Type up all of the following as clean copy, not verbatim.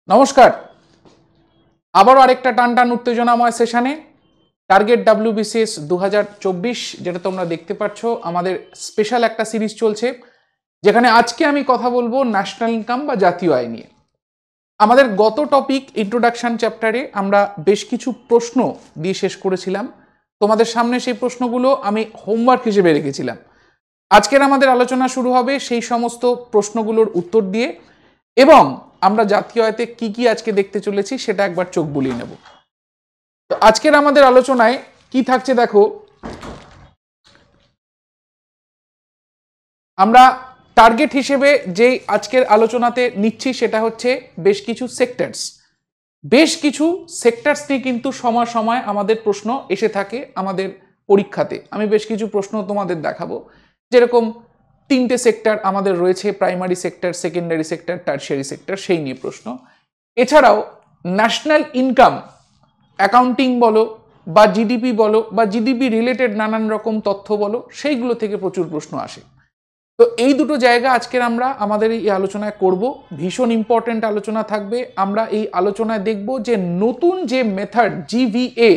নমস্কার, আবারও আরেকটা টান উত্তেজনাময় সেশনে টার্গেট WBCS 2024 যেটা তোমরা দেখতে পাচ্ছ আমাদের স্পেশাল একটা সিরিজ চলছে, যেখানে আজকে আমি কথা বলবো ন্যাশনাল ইনকাম বা জাতীয় আয় নিয়ে। আমাদের গত টপিক ইন্ট্রোডাকশন চ্যাপ্টারে আমরা বেশ কিছু প্রশ্ন দিয়ে শেষ করেছিলাম। তোমাদের সামনে সেই প্রশ্নগুলো আমি হোমওয়ার্ক হিসেবে রেখেছিলাম। আজকের আমাদের আলোচনা শুরু হবে সেই সমস্ত প্রশ্নগুলোর উত্তর দিয়ে, এবং আমরা জাতীয় আয়তে কি কি আজকে দেখতে চলেছি সেটা একবার চোখ বুলিয়ে নেব। তো আজকের আমাদের আলোচনায় কি থাকছে দেখো, আমরা টার্গেট হিসেবে যে আজকের আলোচনাতে নিচ্ছি সেটা হচ্ছে বেশ কিছু সেক্টরস নিয়ে কিন্তু সময় সময় আমাদের প্রশ্ন এসে থাকে আমাদের পরীক্ষাতে। আমি বেশ কিছু প্রশ্ন তোমাদের দেখাবো, যেরকম 3টে সেক্টর আমাদের রয়েছে, primary sector, secondary sector, tertiary sector, সেই নিয়ে প্রশ্ন। এছাড়াও ন্যাশনাল ইনকাম, অ্যাকাউন্টিং বলো বা জিডিপি বলো বা জিডিপি রিলেটেড নানান রকম তথ্য বলো, সেইগুলো থেকে প্রচুর প্রশ্ন আসে। তো এই দুটো জায়গা আজকের আমরা আমাদের এই আলোচনায় করব। ভীষণ ইম্পর্টেন্ট আলোচনা থাকবে। আমরা এই আলোচনায় দেখব যে নতুন যে মেথড GVA,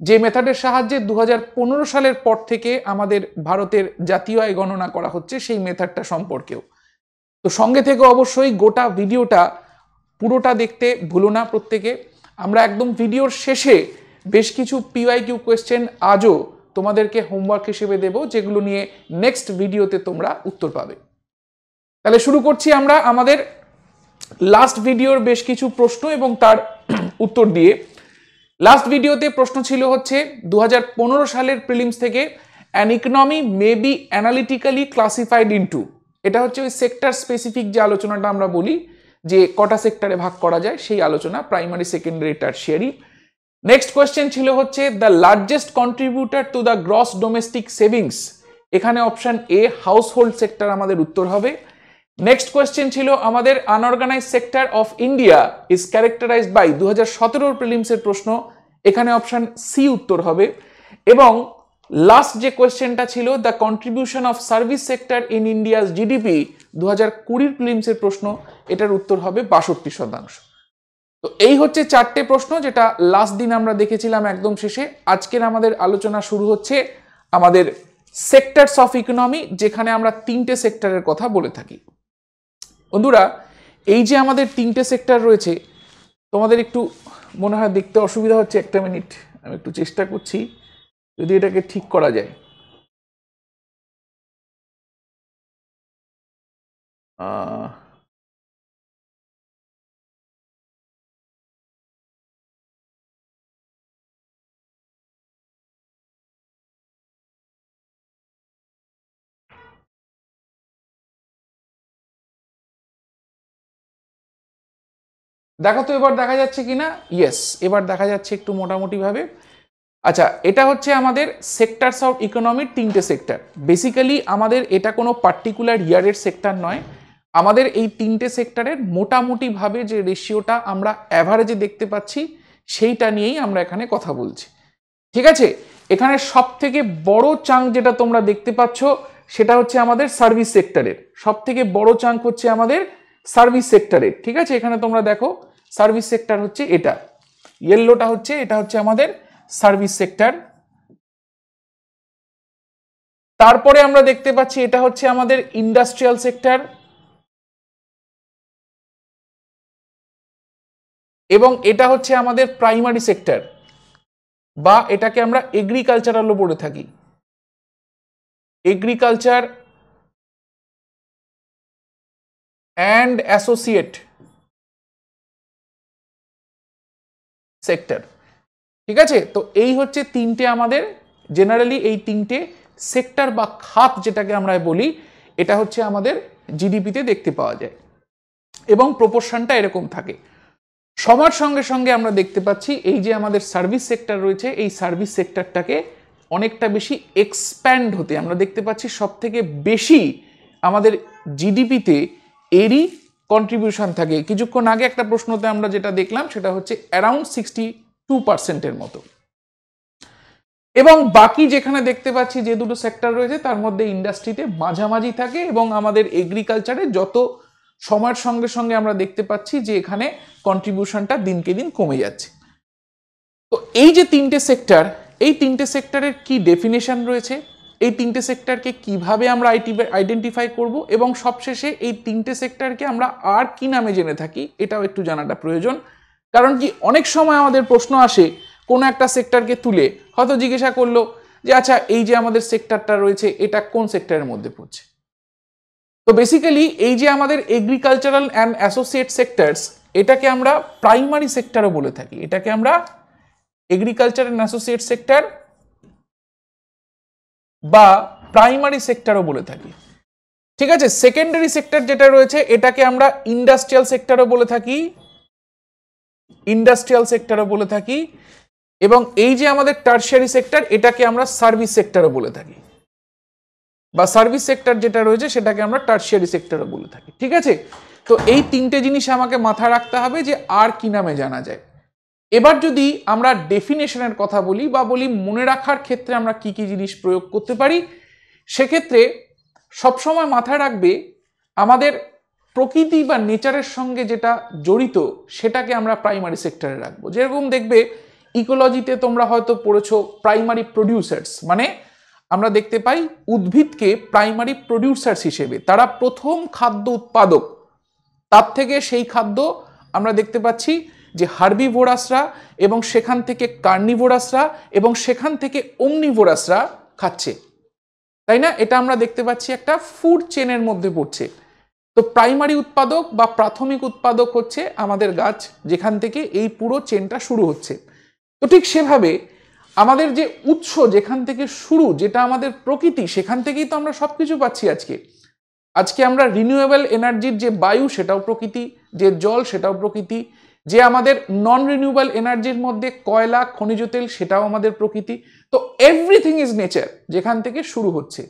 যে মেথডের সাহায্যে 2015 সালের পর থেকে আমাদের ভারতের জাতীয় আয় গণনা করা হচ্ছে, সেই মেথডটা সম্পর্কেও। তো সঙ্গে থেকে অবশ্যই গোটা ভিডিওটা পুরোটা দেখতে ভুলো না প্রত্যেকে। আমরা একদম ভিডিওর শেষে বেশ কিছু PYQ কোয়েশ্চেন আজও তোমাদেরকে হোমওয়ার্ক হিসেবে দেব, যেগুলো নিয়ে নেক্সট ভিডিওতে তোমরা উত্তর পাবে। তাহলে শুরু করছি আমরা আমাদের লাস্ট ভিডিওর বেশ কিছু প্রশ্ন এবং তার উত্তর দিয়ে। লাস্ট ভিডিওতে প্রশ্ন ছিল হচ্ছে 2015 সালের প্রিলিমস থেকে, an economy may be analytically classified into, এটা হচ্ছে ওই সেক্টর স্পেসিফিক যে আলোচনাটা আমরা বলি যে কটা সেক্টরে ভাগ করা যায়, সেই আলোচনা, primary, secondary, tertiary. Next question ছিল হচ্ছে the largest contributor to the gross domestic savings, এখানে option A household sector আমাদের উত্তর হবে। নেক্সট কোয়েশ্চেন ছিল আমাদের unorganised sector of India is characterised by, 2017 প্রিলিমসের প্রশ্ন, এখানে অপশন সি উত্তর হবে। এবং লাস্ট যে কোয়েশ্চেনটা ছিল the contribution of service sector in India's GDP, 2020 প্রিলিমসের প্রশ্ন, এটার উত্তর হবে 62%। তো এই হচ্ছে 4টে প্রশ্ন যেটা লাস্ট দিন আমরা দেখেছিলাম একদম শেষে। আজকের আমাদের আলোচনা শুরু হচ্ছে আমাদের সেক্টরস অফ ইকোনমি, যেখানে আমরা 3টে সেক্টরের কথা বলে থাকি। বন্ধুরা, এই যে আমাদের 3টে সেক্টর রয়েছে, তোমাদের একটু মনে হয় দেখতে অসুবিধা হচ্ছে, একটা মিনিট আমি একটু চেষ্টা করছি যদি এটাকে ঠিক করা যায়। দেখো তো এবার দেখা যাচ্ছে কিনা? ইয়েস, এবার দেখা যাচ্ছে একটু মোটামুটি ভাবে। আচ্ছা, এটা হচ্ছে আমাদের সেক্টরস অফ ইকোনমির 3টে সেক্টর। বেসিক্যালি আমাদের এটা কোনো পার্টিকুলার ইয়ারের সেক্টর নয়, আমাদের এই 3টে সেক্টরের মোটামুটি ভাবে যে রেশিওটা আমরা অ্যাভারেজে দেখতে পাচ্ছি, সেইটা নিয়েই আমরা এখানে কথা বলছি। ঠিক আছে, এখানে সব থেকে বড় চাঙ্ক যেটা তোমরা দেখতে পাচ্ছ সেটা হচ্ছে আমাদের সার্ভিস সেক্টরের। সব থেকে বড় চাঙ্ক হচ্ছে আমাদের সার্ভিস সেক্টরের। ঠিক আছে, এখানে তোমরা দেখো সার্ভিস সেক্টর হচ্ছে এটা, ইয়েলোটা হচ্ছে, এটা হচ্ছে আমাদের সার্ভিস সেক্টর। তারপরে আমরা দেখতে পাচ্ছি এটা হচ্ছে আমাদের ইন্ডাস্ট্রিয়াল সেক্টর, এবং এটা হচ্ছে আমাদের প্রাইমারি সেক্টর, বা এটাকে আমরা এগ্রিকালচারালও বলে থাকি, এগ্রিকালচার অ্যান্ড অ্যাসোসিয়েট সেক্টর। ঠিক আছে, তো এই হচ্ছে 3টে আমাদের জেনারেলি, এই 3টে সেক্টর বা খাত যেটাকে আমরা বলি, এটা হচ্ছে আমাদের জিডিপিতে দেখতে পাওয়া যায়, এবং প্রপোর্শনটা এরকম থাকে। সময়ের সঙ্গে সঙ্গে আমরা দেখতে পাচ্ছি এই যে আমাদের সার্ভিস সেক্টর রয়েছে, এই সার্ভিস সেক্টরটাকে অনেকটা বেশি এক্সপ্যান্ড হতে আমরা দেখতে পাচ্ছি। সব থেকে বেশি আমাদের জিডিপিতে এরই কন্ট্রিবিউশন থাকে। কিছুক্ষণ আগে একটা প্রশ্নতে আমরা যেটা দেখলাম সেটা হচ্ছে অ্যারাউন্ড 62%-এর মতো। এবং বাকি যেখানে দেখতে পাচ্ছি যে দুটো সেক্টর রয়েছে, তার মধ্যে ইন্ডাস্ট্রিতে মাঝামাঝি থাকে, এবং আমাদের এগ্রিকালচারে যত সময়ের সঙ্গে সঙ্গে আমরা দেখতে পাচ্ছি যে এখানে কন্ট্রিবিউশনটা দিনকে দিন কমে যাচ্ছে। তো এই যে তিনটে সেক্টর, এই তিনটে সেক্টরের কি ডেফিনেশন রয়েছে, এই তিনটে সেক্টরকে কিভাবে আমরা আইডেন্টিফাই করব, এবং সবশেষে এই তিনটে সেক্টরকে আমরা আর কি নামে জেনে থাকি এটাও একটু জানাটা প্রয়োজন। কারণ কি অনেক সময় আমাদের প্রশ্ন আসে কোনো একটা সেক্টরকে তুলে, হয়তো জিজ্ঞাসা করলো যে আচ্ছা এই যে আমাদের সেক্টরটা রয়েছে এটা কোন সেক্টরের মধ্যে পড়ছে। তো বেসিক্যালি এই যে আমাদের এগ্রিকালচারাল অ্যান্ড অ্যাসোসিয়েট সেক্টরস, এটাকে আমরা প্রাইমারি সেক্টরও বলে থাকি। এটাকে আমরা এগ্রিকালচার অ্যান্ড অ্যাসোসিয়েট সেক্টর বা প্রাইমারি সেক্টরও বলে থাকি। ঠিক আছে, সেকেন্ডারি সেক্টর যেটা রয়েছে এটাকে আমরা ইন্ডাস্ট্রিয়াল সেক্টরও বলে থাকি, ইন্ডাস্ট্রিয়াল সেক্টরও বলে থাকি, এবং এই যে আমাদের টারশিয়ারি সেক্টর এটাকে আমরা সার্ভিস সেক্টরও বলে থাকি, বা সার্ভিস সেক্টর যেটা রয়েছে সেটাকে আমরা টারশিয়ারি সেক্টরও বলে থাকি। ঠিক আছে, তো এই তিনটে জিনিস আমাকে মাথায় রাখতে হবে যে আর কি নামে জানা যায়। এবার যদি আমরা ডেফিনেশনের কথা বলি বা বলি মনে রাখার ক্ষেত্রে আমরা কি কি জিনিস প্রয়োগ করতে পারি, সেক্ষেত্রে সবসময় মাথায় রাখবে আমাদের প্রকৃতি বা নেচারের সঙ্গে যেটা জড়িত সেটাকে আমরা প্রাইমারি সেক্টরে রাখবো। যেরকম দেখবে ইকোলজিতে তোমরা হয়তো পড়েছো প্রাইমারি প্রডিউসার্স, মানে আমরা দেখতে পাই উদ্ভিদকে প্রাইমারি প্রডিউসার্স হিসেবে, তারা প্রথম খাদ্য উৎপাদক। তার থেকে সেই খাদ্য আমরা দেখতে পাচ্ছি যে হার্বিভোরাসরা, এবং সেখান থেকে কার্নিভোরাসরা, এবং সেখান থেকে ওমনিভোরাসরা খাচ্ছে, তাই না? এটা আমরা দেখতে পাচ্ছি একটা ফুড চেনের মধ্যে পড়ছে। তো প্রাইমারি উৎপাদক বা প্রাথমিক উৎপাদক হচ্ছে আমাদের গাছ, যেখান থেকে এই পুরো চেনটা শুরু হচ্ছে। তো ঠিক সেভাবে আমাদের যে উৎস, যেখান থেকে শুরু, যেটা আমাদের প্রকৃতি, সেখান থেকেই তো আমরা সবকিছু পাচ্ছি। আজকে আমরা রিনিউয়েবল এনার্জির যে বায়ু সেটাও প্রকৃতি, যে জল সেটাও প্রকৃতি, যে আমাদের নন রিনিউয়েবল এনার্জির মধ্যে কয়লা, খনিজ তেল, সেটাও আমাদের প্রকৃতি। তো এভরিথিং ইজ নেচার, যেখান থেকে শুরু হচ্ছে।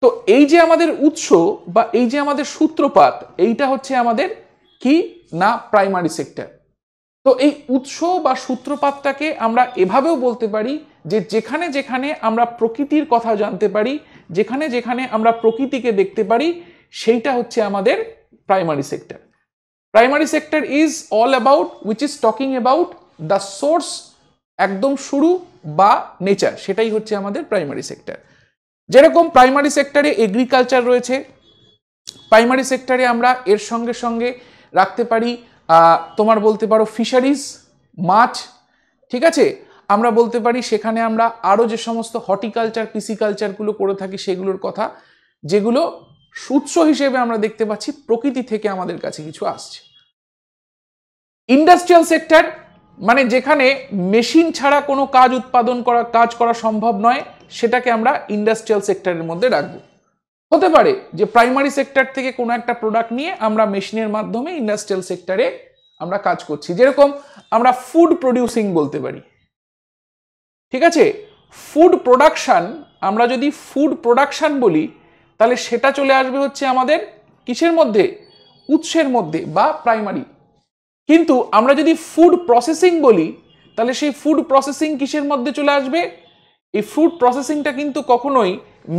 তো এই যে আমাদের উৎস বা এই যে আমাদের সূত্রপাত, এইটা হচ্ছে আমাদের কি না প্রাইমারি সেক্টর। তো এই উৎস বা সূত্রপাতটাকে আমরা এভাবেও বলতে পারি যে যেখানে যেখানে আমরা প্রকৃতির কথা জানতে পারি, যেখানে যেখানে আমরা প্রকৃতিকে দেখতে পারি, সেইটা হচ্ছে আমাদের primary sector. Primary sector is all about which is talking about the source, একদম শুরু বা নেচার, সেটাই হচ্ছে আমাদের প্রাইমারি সেক্টর। যেরকম প্রাইমারি সেক্টরে এগ্রিকালচার রয়েছে, প্রাইমারি সেক্টরে আমরা এর সঙ্গে সঙ্গে রাখতে পারি তোমার বলতে পারো ফিশারিজ, মাছ। ঠিক আছে, আমরা বলতে পারি সেখানে আমরা আরও যে সমস্ত হর্টিকালচার, পিসিকালচারগুলো করে থাকি সেগুলোর কথা, যেগুলো উৎস হিসেবে আমরা দেখতে পাচ্ছি প্রকৃতি থেকে আমাদের কাছে কিছু আসছে। ইন্ডাস্ট্রিয়াল সেক্টর মানে যেখানে মেশিন ছাড়া কোনো কাজ করা সম্ভব নয়, সেটাকে আমরা ইন্ডাস্ট্রিয়াল সেক্টরের মধ্যে রাখবো। হতে পারে যে প্রাইমারি সেক্টর থেকে কোনো একটা প্রোডাক্ট নিয়ে আমরা মেশিনের মাধ্যমে ইন্ডাস্ট্রিয়াল সেক্টরে আমরা কাজ করছি। যেরকম আমরা ফুড প্রডিউসিং বলতে পারি। ঠিক আছে, ফুড প্রোডাকশন, আমরা যদি ফুড প্রোডাকশন বলি তাহলে সেটা চলে আসবে হচ্ছে আমাদের কিসের মধ্যে, উৎসের মধ্যে বা প্রাইমারি। কিন্তু আমরা যদি ফুড প্রসেসিং বলি তাহলে সেই ফুড প্রসেসিং কিসের মধ্যে চলে আসবে, এই ফুড প্রসেসিংটা কিন্তু কখনোই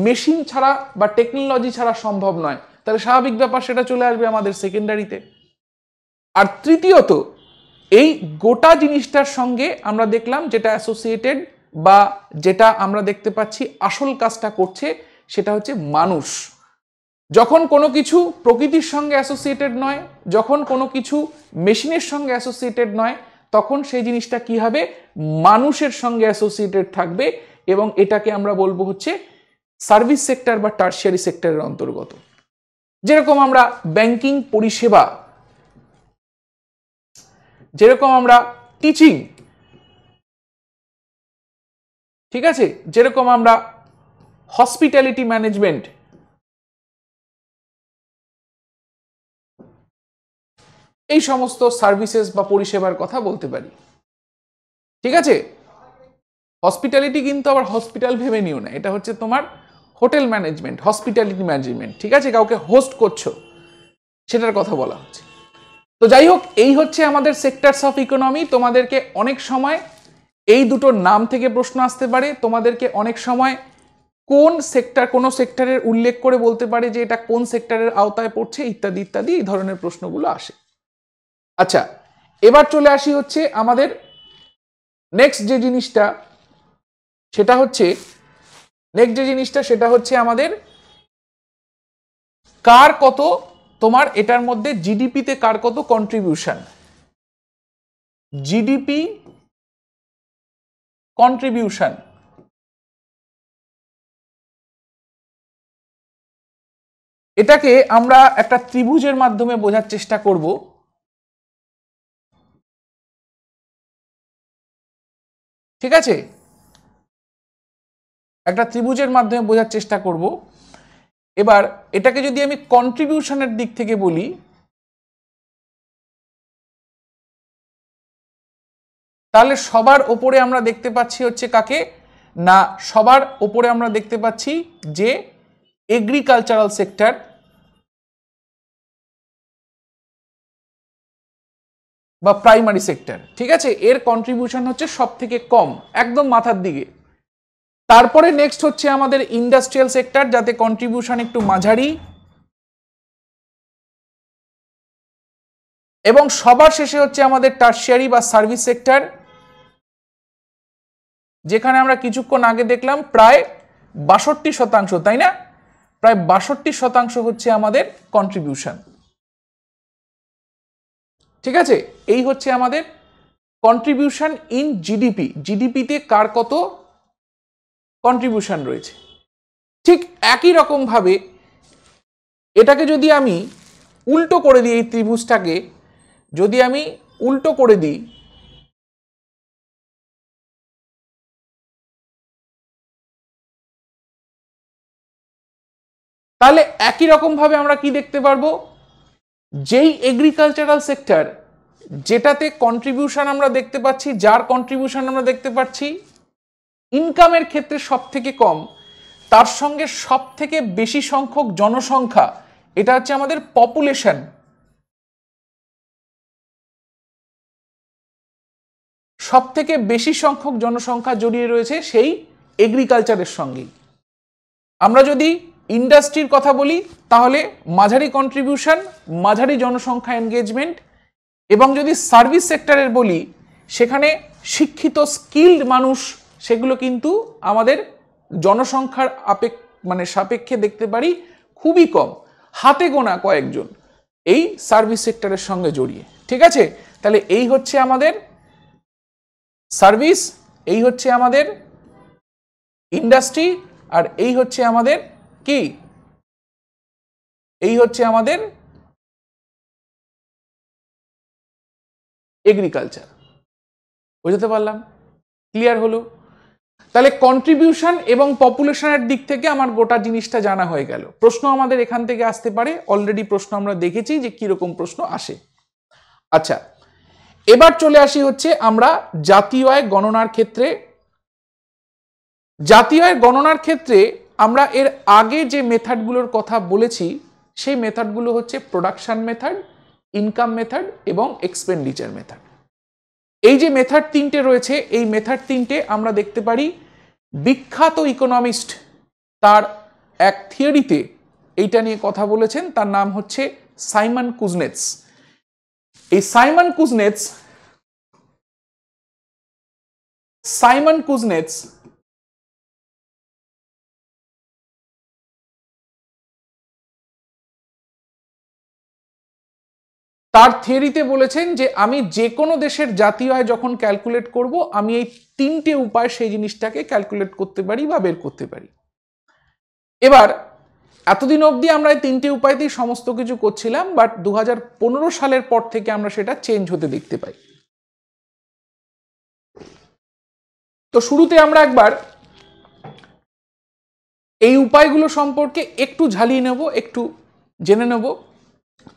মেশিন ছাড়া বা টেকনোলজি ছাড়া সম্ভব নয়, তাহলে স্বাভাবিক ব্যাপার সেটা চলে আসবে আমাদের সেকেন্ডারিতে। আর তৃতীয়ত এই গোটা জিনিসটার সঙ্গে আমরা দেখলাম যেটা অ্যাসোসিয়েটেড বা যেটা আমরা দেখতে পাচ্ছি আসল কাজটা করছে, সেটা হচ্ছে মানুষ। যখন কোনো কিছু প্রকৃতির সঙ্গে অ্যাসোসিয়েটেড নয়, যখন কোনো কিছু মেশিনের সঙ্গে অ্যাসোসিয়েটেড নয়, তখন সেই জিনিসটা কি হবে, মানুষের সঙ্গে অ্যাসোসিয়েটেড থাকবে, এবং এটাকে আমরা বলবো হচ্ছে সার্ভিস সেক্টর বা টারশিয়ারি সেক্টরের অন্তর্গত। যেরকম আমরা ব্যাংকিং পরিষেবা, যেরকম আমরা টিচিং, ঠিক আছে, যেরকম আমরা হসপিটালিটি ম্যানেজমেন্ট, এই সমস্ত সার্ভিসেস বা পরিষেবার কথা বলতে পারি। ঠিক আছে, হসপিটালিটি কিন্তু আবার হসপিটাল ভেবে নিও না, এটা হচ্ছে তোমার হোটেল ম্যানেজমেন্ট, হসপিটালিটি ম্যানেজমেন্ট। ঠিক আছে, কাউকে হোস্ট করছো সেটার কথা বলা হচ্ছে। তো যাই হোক, এই হচ্ছে আমাদের সেক্টরস অফ ইকোনমি। তোমাদেরকে অনেক সময় এই দুটো নাম থেকে প্রশ্ন আসতে পারে, তোমাদেরকে অনেক সময় কোন সেক্টর, কোন সেক্টরের উল্লেখ করে বলতে পারে যে এটা কোন সেক্টরের আওতায় পড়ছে, ইত্যাদি ইত্যাদি এই ধরনের প্রশ্নগুলো আসে। আচ্ছা, এবার চলে আসি হচ্ছে আমাদের নেক্সট যে জিনিসটা, সেটা হচ্ছে আমাদের কার কত, তোমার এটার মধ্যে জিডিপিতে কার কত কন্ট্রিবিউশন, জিডিপি কন্ট্রিবিউশন। এটাকে আমরা একটা ত্রিভুজের মাধ্যমে বোঝার চেষ্টা করব। ঠিক আছে, একটা ত্রিভুজের মাধ্যমে বোঝার চেষ্টা করব। এবার এটাকে যদি আমি কন্ট্রিবিউশনের দিক থেকে বলি, তাহলে সবার ওপরে আমরা দেখতে পাচ্ছি হচ্ছে কাকে না, সবার ওপরে আমরা দেখতে পাচ্ছি যে এগ্রিকালচারাল সেক্টর, বা প্রাইমারি সেক্টর। ঠিক আছে, এর কন্ট্রিবিউশন হচ্ছে সব থেকে কম, একদম মাথার দিকে। তারপরে নেক্সট হচ্ছে আমাদের ইন্ডাস্ট্রিয়াল সেক্টর, যাতে কন্ট্রিবিউশন একটু মাঝারি, এবং সবার শেষে হচ্ছে আমাদের টারশিয়ারি বা সার্ভিস সেক্টর, যেখানে আমরা কিছুক্ষণ আগে দেখলাম প্রায় ৬২%, তাই না? প্রায় ৬২% হচ্ছে আমাদের কন্ট্রিবিউশন। ঠিক আছে, এই হচ্ছে আমাদের কন্ট্রিবিউশন ইন জিডিপি, জিডিপিতে কার কত কন্ট্রিবিউশন রয়েছে। ঠিক একই রকম ভাবে এটাকে যদি আমি উল্টো করে দিই, এই ত্রিভুজটাকে যদি আমি উল্টো করে দিই, তাহলে একই রকম ভাবে আমরা কি দেখতে পারবো, যেই এগ্রিকালচারাল সেক্টর যেটাতে কন্ট্রিবিউশন আমরা দেখতে পাচ্ছি, যার কন্ট্রিবিউশন আমরা দেখতে পাচ্ছি ইনকামের ক্ষেত্রে সব থেকে কম, তার সঙ্গে সব থেকে বেশি সংখ্যক জনসংখ্যা, এটা হচ্ছে আমাদের পপুলেশন, সব থেকে বেশি সংখ্যক জনসংখ্যা জড়িয়ে রয়েছে সেই এগ্রিকালচারের সঙ্গেই। আমরা যদি ইন্ডাস্ট্রির কথা বলি, তাহলে মাঝারি কন্ট্রিবিউশন, মাঝারি জনসংখ্যা এনগেজমেন্ট, এবং যদি সার্ভিস সেক্টরের বলি, সেখানে শিক্ষিত স্কিল্ড মানুষ, সেগুলো কিন্তু আমাদের জনসংখ্যার সাপেক্ষে দেখতে পারি খুবই কম, হাতে গোনা কয়েকজন এই সার্ভিস সেক্টরের সঙ্গে জড়িয়ে। ঠিক আছে, তাহলে এই হচ্ছে আমাদের সার্ভিস, এই হচ্ছে আমাদের ইন্ডাস্ট্রি, আর এই হচ্ছে আমাদের কি, এই হচ্ছে আমাদের এগ্রিকালচার। বুঝতে পারলাম? ক্লিয়ার হলো? তাহলে কন্ট্রিবিউশন এবং পপুলেশনের দিক থেকে আমার গোটা জিনিসটা জানা হয়ে গেল। প্রশ্ন আমাদের এখান থেকে আসতে পারে, অলরেডি প্রশ্ন আমরা দেখেছি যে কিরকম প্রশ্ন আসে। আচ্ছা, এবার চলে আসি হচ্ছে আমরা জাতীয় আয় গণনার ক্ষেত্রে। জাতীয় আয় গণনার ক্ষেত্রে আমরা এর আগে যে মেথডগুলোর কথা বলেছি, সেই মেথডগুলো হচ্ছে প্রোডাকশন মেথড, ইনকাম মেথড এবং এক্সপেন্ডিচার মেথড। এই যে মেথড তিনটে রয়েছে, এই মেথড তিনটে আমরা দেখতে পারি বিখ্যাত ইকোনমিস্ট তার এক থিওরিতে এইটা নিয়ে কথা বলেছেন, তার নাম হচ্ছে সাইমন কুজনেটস। এই সাইমন কুজনেটস তার থিওরিতে বলেছেন যে আমি যে কোনো দেশের জাতীয় আয় যখন ক্যালকুলেট করব, আমি এই তিনটে উপায় সেই জিনিসটাকে ক্যালকুলেট করতে পারি বা বের করতে পারি। এবার এতদিন অবধি আমরা এই তিনটে উপায়তেই সমস্ত কিছু করছিলাম, বাট 2015 সালের পর থেকে আমরা সেটা চেঞ্জ হতে দেখতে পাই। তো শুরুতে আমরা একবার এই উপায়গুলো সম্পর্কে একটু ঝালিয়ে নেব, একটু জেনে নেব,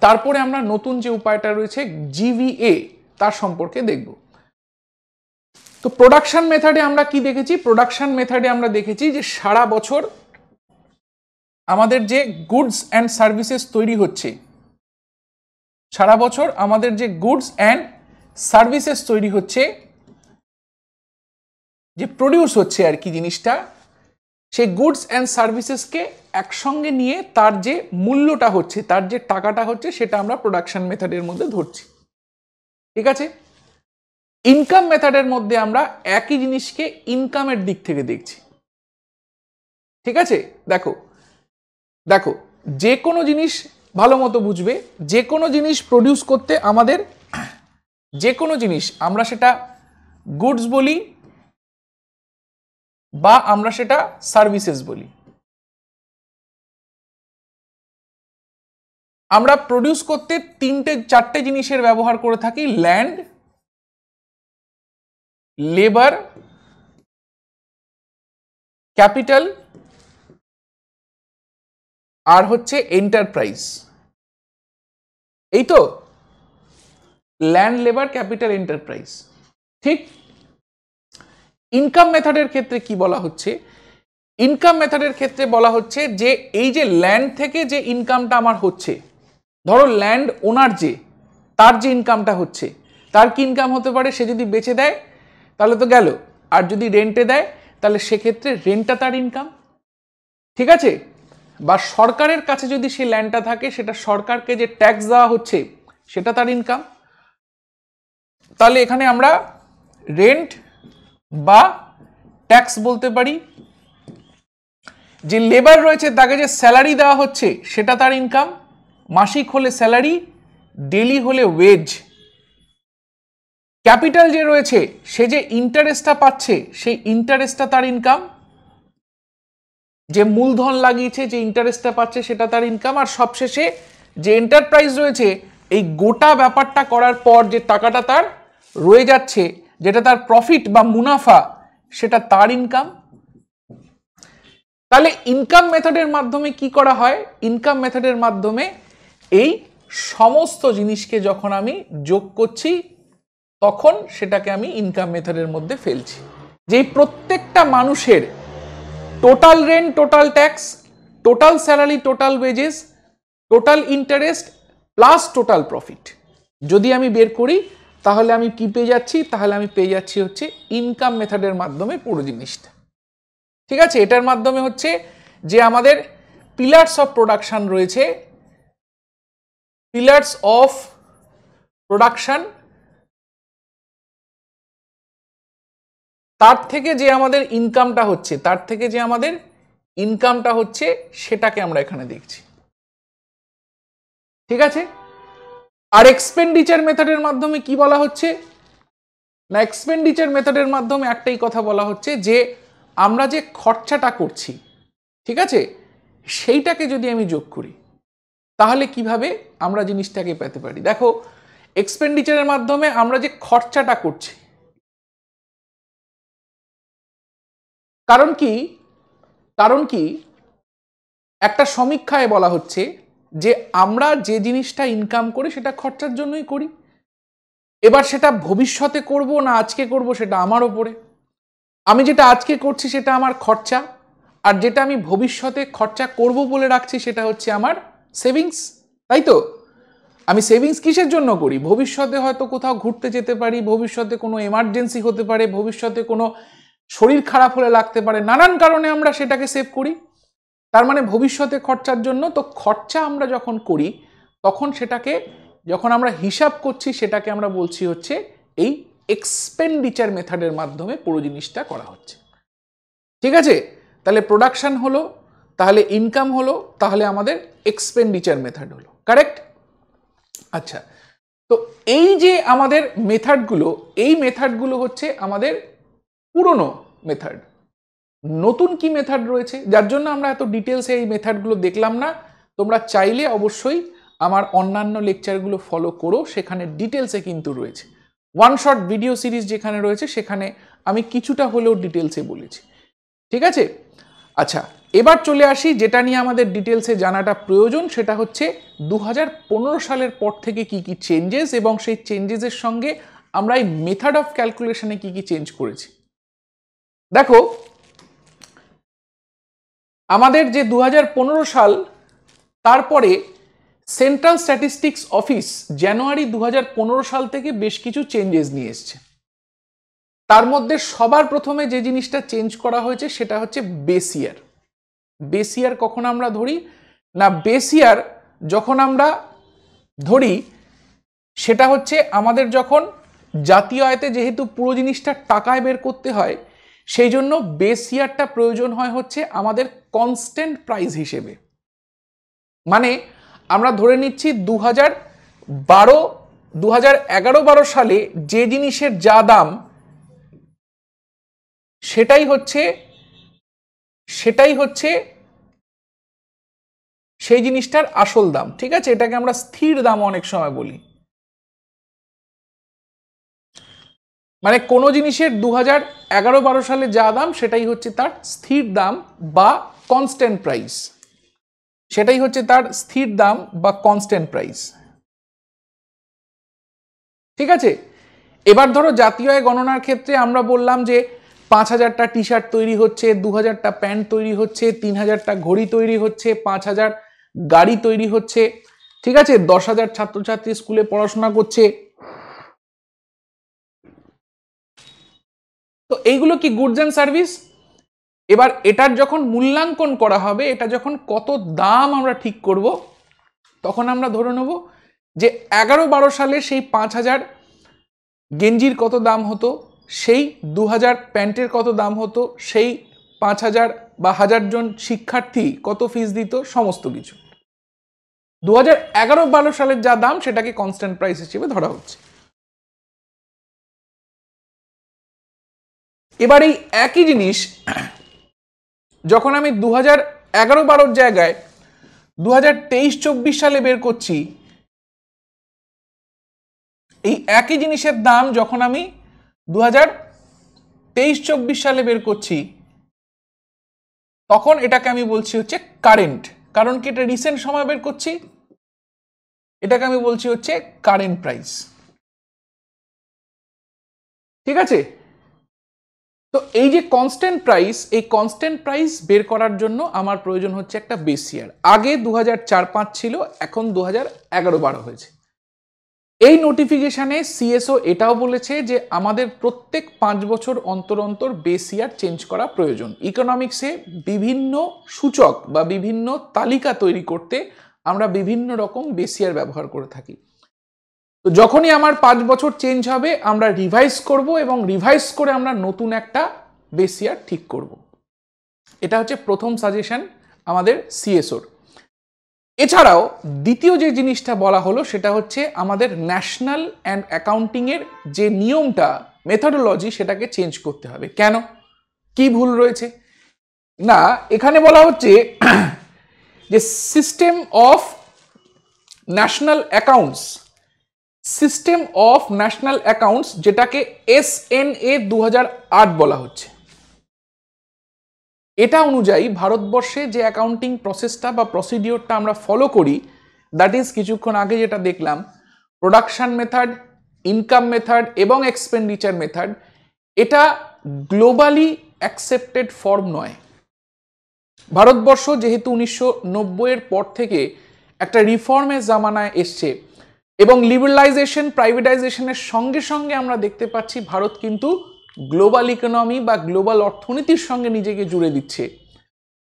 তারপরে আমরা নতুন যে উপায়টা রয়েছে জিভিএ তার সম্পর্কে দেখব। তো প্রোডাকশন মেথডে আমরা কি দেখেছি? প্রোডাকশন মেথডে আমরা দেখেছি যে সারা বছর আমাদের যে গুডস অ্যান্ড সার্ভিসেস তৈরি হচ্ছে, সারা বছর আমাদের যে গুডস অ্যান্ড সার্ভিসেস তৈরি হচ্ছে, যে প্রডিউস হচ্ছে আর কি জিনিসটা, সেই গুডস অ্যান্ড সার্ভিসেসকে একসঙ্গে নিয়ে তার যে মূল্যটা হচ্ছে, তার যে টাকাটা হচ্ছে, সেটা আমরা প্রোডাকশন মেথডের মধ্যে ধরছি। ঠিক আছে, ইনকাম মেথডের মধ্যে আমরা একই জিনিসকে ইনকামের দিক থেকে দেখছি। ঠিক আছে, দেখো দেখো যে কোনো জিনিস ভালো মতো বুঝবে, যে কোনো জিনিস প্রডিউস করতে আমাদের, যে কোনো জিনিস আমরা সেটা গুডস বলি বা আমরা সেটা সার্ভিসেস বলি, আমরা প্রডিউস করতে চারটে জিনিসের ব্যবহার করে থাকি: ল্যান্ড, লেবার, ক্যাপিটাল আর হচ্ছে এন্টারপ্রাইজ। এই তো ল্যান্ড, লেবার, ক্যাপিটাল, এন্টারপ্রাইজ। ঠিক, ইনকাম মেথডের ক্ষেত্রে কি বলা হচ্ছে? ইনকাম মেথডের ক্ষেত্রে বলা হচ্ছে যে এই যে ল্যান্ড থেকে যে ইনকামটা আমার হচ্ছে, ধরো ল্যান্ড ওনার যে তার যে ইনকামটা হচ্ছে, তার কি ইনকাম হতে পারে? সে যদি বেচে দেয় তাহলে তো গেল, আর যদি রেন্টে দেয় তাহলে সেক্ষেত্রে রেন্টটা তার ইনকাম। ঠিক আছে, বা সরকারের কাছে যদি সেই ল্যান্ডটা থাকে, সেটা সরকারকে যে ট্যাক্স দেওয়া হচ্ছে সেটা তার ইনকাম। তাহলে এখানে আমরা রেন্ট বা ট্যাক্স বলতে পারি। যে লেবার রয়েছে তাকে যে স্যালারি দেওয়া হচ্ছে সেটা তার ইনকাম, মাসিক হলে স্যালারি, ডেলি হলে ওয়েজ। ক্যাপিটাল যে রয়েছে সে যে ইন্টারেস্টটা পাচ্ছে সেই ইন্টারেস্টটা তার ইনকাম, যে মূলধন লাগিয়েছে যে ইন্টারেস্টটা পাচ্ছে সেটা তার ইনকাম। আর সবশেষে যে এন্টারপ্রাইজ রয়েছে, এই গোটা ব্যাপারটা করার পর যে টাকাটা তার রয়ে যাচ্ছে, যেটা তার প্রফিট বা মুনাফা, সেটা তার ইনকাম। তাহলে ইনকাম মেথডের মাধ্যমে কি করা হয়? ইনকাম মেথডের মাধ্যমে এই সমস্ত জিনিসকে যখন আমি যোগ করছি তখন সেটাকে আমি ইনকাম মেথডের মধ্যে ফেলছি। যে প্রত্যেকটা মানুষের total rent, total tax, total salary, total wages, total interest plus total profit যদি আমি বের করি, তাহলে আমি কি পেয়ে যাচ্ছি? তাহলে আমি পেয়ে যাচ্ছি হচ্ছে ইনকাম মেথডের মাধ্যমে পুরো জিনিসটা। ঠিক আছে, এটার মাধ্যমে হচ্ছে যে আমাদের পিলার্স অফ প্রোডাকশন রয়েছে, পিলার্স অফ প্রোডাকশন, তার থেকে যে আমাদের ইনকামটা হচ্ছে, তার থেকে যে আমাদের ইনকামটা হচ্ছে সেটাকে আমরা এখানে দেখছি। ঠিক আছে, আর এক্সপেন্ডিচার মেথডের মাধ্যমে কি বলা হচ্ছে না? এক্সপেন্ডিচার মেথডের মাধ্যমে একটাই কথা বলা হচ্ছে যে আমরা যে খরচাটা করছি, ঠিক আছে, সেইটাকে যদি আমি যোগ করি তাহলে কিভাবে আমরা জিনিসটাকে পেতে পারি। দেখো, এক্সপেন্ডিচারের মাধ্যমে আমরা যে খরচাটা করছি, কারণ কি একটা সমীক্ষায় বলা হচ্ছে যে আমরা যে জিনিসটা ইনকাম করি সেটা খরচার জন্যই করি। এবার সেটা ভবিষ্যতে করব না আজকে করব সেটা আমার ওপরে। আমি যেটা আজকে করছি সেটা আমার খরচা, আর যেটা আমি ভবিষ্যতে খরচা করব বলে রাখছি সেটা হচ্ছে আমার সেভিংস। তাই তো, আমি সেভিংস কিসের জন্য করি? ভবিষ্যতে হয়তো কোথাও ঘুরতে যেতে পারি, ভবিষ্যতে কোনো এমার্জেন্সি হতে পারে, ভবিষ্যতে কোনো শরীর খারাপ হলে লাগতে পারে, নানান কারণে আমরা সেটাকে সেভ করি। তার মানে ভবিষ্যতে খরচার জন্য। তো খরচা আমরা যখন করি তখন সেটাকে যখন আমরা হিসাব করছি সেটাকে আমরা বলছি হচ্ছে এই এক্সপেন্ডিচার মেথডের মাধ্যমে পুরো জিনিসটা করা হচ্ছে। ঠিক আছে, তাহলে প্রোডাকশন হলো, তাহলে ইনকাম হলো, তাহলে আমাদের এক্সপেন্ডিচার মেথড হলো। কারেক্ট? আচ্ছা, তো এই যে আমাদের মেথডগুলো, এই মেথডগুলো হচ্ছে আমাদের পুরনো মেথড। নতুন কি মেথড রয়েছে যার জন্য আমরা এত ডিটেলসে এই মেথডগুলো দেখলাম না। তোমরা চাইলে অবশ্যই আমার অন্যান্য লেকচারগুলো ফলো করো, সেখানে ডিটেলসে কিন্তু রয়েছে। ওয়ান শট ভিডিও সিরিজ যেখানে রয়েছে সেখানে আমি কিছুটা হলেও ডিটেলসে বলেছি। ঠিক আছে, আচ্ছা, এবার চলে আসি যেটা নিয়ে আমাদের ডিটেলসে জানাটা প্রয়োজন, সেটা হচ্ছে 2015 সালের পর থেকে কি কি চেঞ্জেস, এবং সেই চেঞ্জেসের সঙ্গে আমরা এই মেথড অফ ক্যালকুলেশনে কি কি চেঞ্জ করেছি। দেখো, আমাদের যে 2015 সাল, তারপরে সেন্ট্রাল স্ট্যাটিস্টিক্স অফিস জানুয়ারি 2015 সাল থেকে বেশ কিছু চেঞ্জেস নিয়ে এসছে। তার মধ্যে সবার প্রথমে যে জিনিসটা চেঞ্জ করা হয়েছে সেটা হচ্ছে বেস ইয়ার। বেস ইয়ার কখন আমরা ধরি না, বেস ইয়ার যখন আমরা ধরি সেটা হচ্ছে আমাদের যখন জাতীয় আয়তে যেহেতু পুরো জিনিসটা টাকায় বের করতে হয়, সেই জন্য বেস ইয়ারটা প্রয়োজন হয় হচ্ছে আমাদের কনস্ট্যান্ট প্রাইস হিসেবে। মানে আমরা ধরে নিচ্ছি 2011-12 সালে যে জিনিসের যা দাম সেটাই হচ্ছে সেই জিনিসটার আসল দাম। ঠিক আছে, এটাকে আমরা স্থির দাম অনেক সময় বলি। মানে কোনো জিনিসের 2011-12 সালে যা দাম সেটাই হচ্ছে তার স্থির দাম বা কনস্ট্যান্ট প্রাইস, সেটাই হচ্ছে তার স্থির দাম বা কনস্ট্যান্ট প্রাইস। ঠিক আছে, এবার ধরো জাতীয় আয় গণনার ক্ষেত্রে আমরা বললাম যে 5000টা টি শার্ট তৈরি হচ্ছে, 2000টা প্যান্ট তৈরি হচ্ছে, 3000টা ঘড়ি তৈরি হচ্ছে, 5000 গাড়ি তৈরি হচ্ছে। ঠিক আছে, 10,000 ছাত্রছাত্রী স্কুলে পড়াশোনা করছে। তো এইগুলো কি গুডস অ্যান্ড সার্ভিস। এবার এটার যখন মূল্যাঙ্কন করা হবে, এটা যখন কত দাম আমরা ঠিক করব, তখন আমরা ধরে নেব যে 11-12 সালে সেই 5000 গেঞ্জির কত দাম হতো, সেই 2000 প্যান্টের কত দাম হতো, সেই 5000 বা 1000 জন শিক্ষার্থী কত ফিস দিত, সমস্ত কিছু 2011-12 সালের যা দাম সেটাকে কনস্ট্যান্ট প্রাইস হিসেবে ধরা হচ্ছে। এবার এই একই জিনিস যখন আমি 2011-12 জায়গায় 2023-24 সালে বের করছি, এই একই জিনিসের দাম যখন আমি 2023-24 সালে বের করছি, তখন এটাকে আমি বলছি হচ্ছে কারেন্ট। কারণ কি এটা রিসেন্ট সময় বের করছি, এটাকে আমি বলছি হচ্ছে কারেন্ট প্রাইস। ঠিক আছে, তো এই যে কনস্ট্যান্ট প্রাইস, এই কনস্ট্যান্ট প্রাইস বের করার জন্য আমার প্রয়োজন হচ্ছে একটা বেস ইয়ার। আগে 2004-05 ছিল, এখন 2011-12 হয়েছে। এই নোটিফিকেশনে সিএসও এটাও বলেছে যে আমাদের প্রত্যেক 5 বছর অন্তর অন্তর বেস ইয়ার চেঞ্জ করা প্রয়োজন। ইকোনমিক্সে বিভিন্ন সূচক বা বিভিন্ন তালিকা তৈরি করতে আমরা বিভিন্ন রকম বেস ইয়ার ব্যবহার করে থাকি। তো যখনই আমার 5 বছর চেঞ্জ হবে, আমরা রিভাইজ করব এবং রিভাইজ করে আমরা নতুন একটা বেস ইয়ার ঠিক করব। এটা হচ্ছে প্রথম সাজেশন আমাদের সিএসওর। এছাড়াও দ্বিতীয় যে জিনিসটা বলা হলো সেটা হচ্ছে আমাদের ন্যাশনাল অ্যান্ড অ্যাকাউন্টিংয়ের যে নিয়মটা, মেথডোলজি, সেটাকে চেঞ্জ করতে হবে। কেন, কি ভুল রয়েছে না, এখানে বলা হচ্ছে যে system of national accounts, system of national accounts, যেটাকে SNA 2008 বলা হচ্ছে, এটা অনুযায়ী ভারতবর্ষে যে অ্যাকাউন্টিং প্রসেসটা বা প্রসিডিওরটা আমরা ফলো করি, দ্যাট ইজ কিছুক্ষণ আগে যেটা দেখলাম, প্রোডাকশন মেথড, ইনকাম মেথড এবং এক্সপেন্ডিচার মেথড, এটা গ্লোবালি অ্যাকসেপ্টেড ফর্ম নয়। ভারতবর্ষ যেহেতু 1990-এর পর থেকে একটা রিফর্মের জামানায় এসছে এবং লিবারালাইজেশন, প্রাইভেটাইজেশনের সঙ্গে সঙ্গে আমরা দেখতে পাচ্ছি ভারত কিন্তু গ্লোবাল ইকোনমি বা গ্লোবাল অর্থনীতির সঙ্গে নিজেকে জুড়ে দিচ্ছে।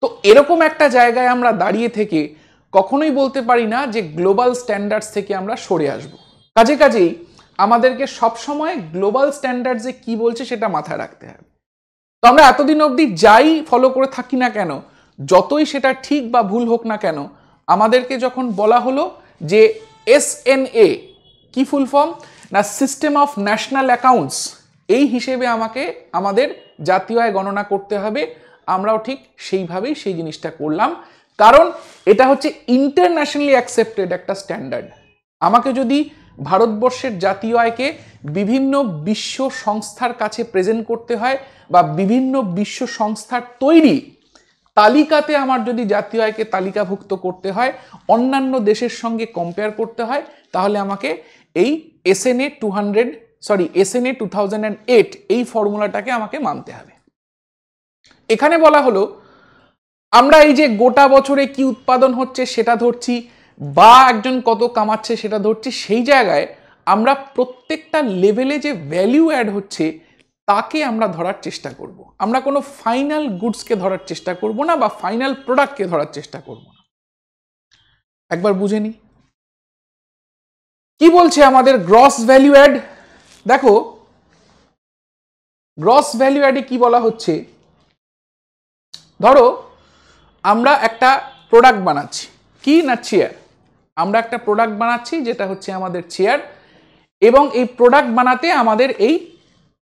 তো এরকম একটা জায়গায় আমরা দাঁড়িয়ে থেকে কখনোই বলতে পারি না যে গ্লোবাল স্ট্যান্ডার্ডস থেকে আমরা সরে আসব। কাজেই আমাদেরকে সবসময় গ্লোবাল স্ট্যান্ডার্ডসে কি বলছে সেটা মাথায় রাখতে হবে। তো আমরা এতদিন অবধি যাই ফলো করে থাকি না কেন, যতই সেটা ঠিক বা ভুল হোক না কেন, আমাদেরকে যখন বলা হলো যে SNA কি ফুল ফর্ম না, সিস্টেম অফ ন্যাশনাল অ্যাকাউন্টস, এই হিসেবে আমাকে আমাদের জাতীয় আয় গণনা করতে হবে, আমরাও ঠিক সেইভাবেই সেই জিনিসটা করলাম। কারণ এটা হচ্ছে ইন্টারন্যাশনালি অ্যাকসেপ্টেড একটা স্ট্যান্ডার্ড। আমাকে যদি ভারতবর্ষের জাতীয় আয়কে বিভিন্ন বিশ্ব সংস্থার কাছে প্রেজেন্ট করতে হয় বা বিভিন্ন বিশ্ব সংস্থার তৈরি তালিকাতে আমার যদি জাতীয় আয়কে তালিকাভুক্ত করতে হয়, অন্যান্য দেশের সঙ্গে কম্পেয়ার করতে হয়, তাহলে আমাকে এই SNA 2008 এই ফর্মুলাটাকে আমাকে মানতে হবে। এখানে বলা হলো আমরা এই যে গোটা বছরে কি উৎপাদন হচ্ছে সেটা ধরছি বা একজন কত কামাচ্ছে সেটা ধরছি, সেই জায়গায় আমরা প্রত্যেকটা লেভেলে যে ভ্যালু অ্যাড হচ্ছে তাকে আমরা ধরার চেষ্টা করব। আমরা কোনো ফাইনাল গুডসকে ধরার চেষ্টা করব না, বা ফাইনাল প্রোডাক্টকে ধরার চেষ্টা করব না। একবার বুঝে নি কি বলছে আমাদের গ্রস ভ্যালু অ্যাড। দেখো গ্রস ভ্যালু অ্যাডে কি বলা হচ্ছে, ধরো আমরা একটা প্রোডাক্ট বানাচ্ছি, কি না চেয়ার। আমরা একটা প্রোডাক্ট বানাচ্ছি যেটা হচ্ছে আমাদের চেয়ার, এবং এই প্রোডাক্ট বানাতে আমাদের এই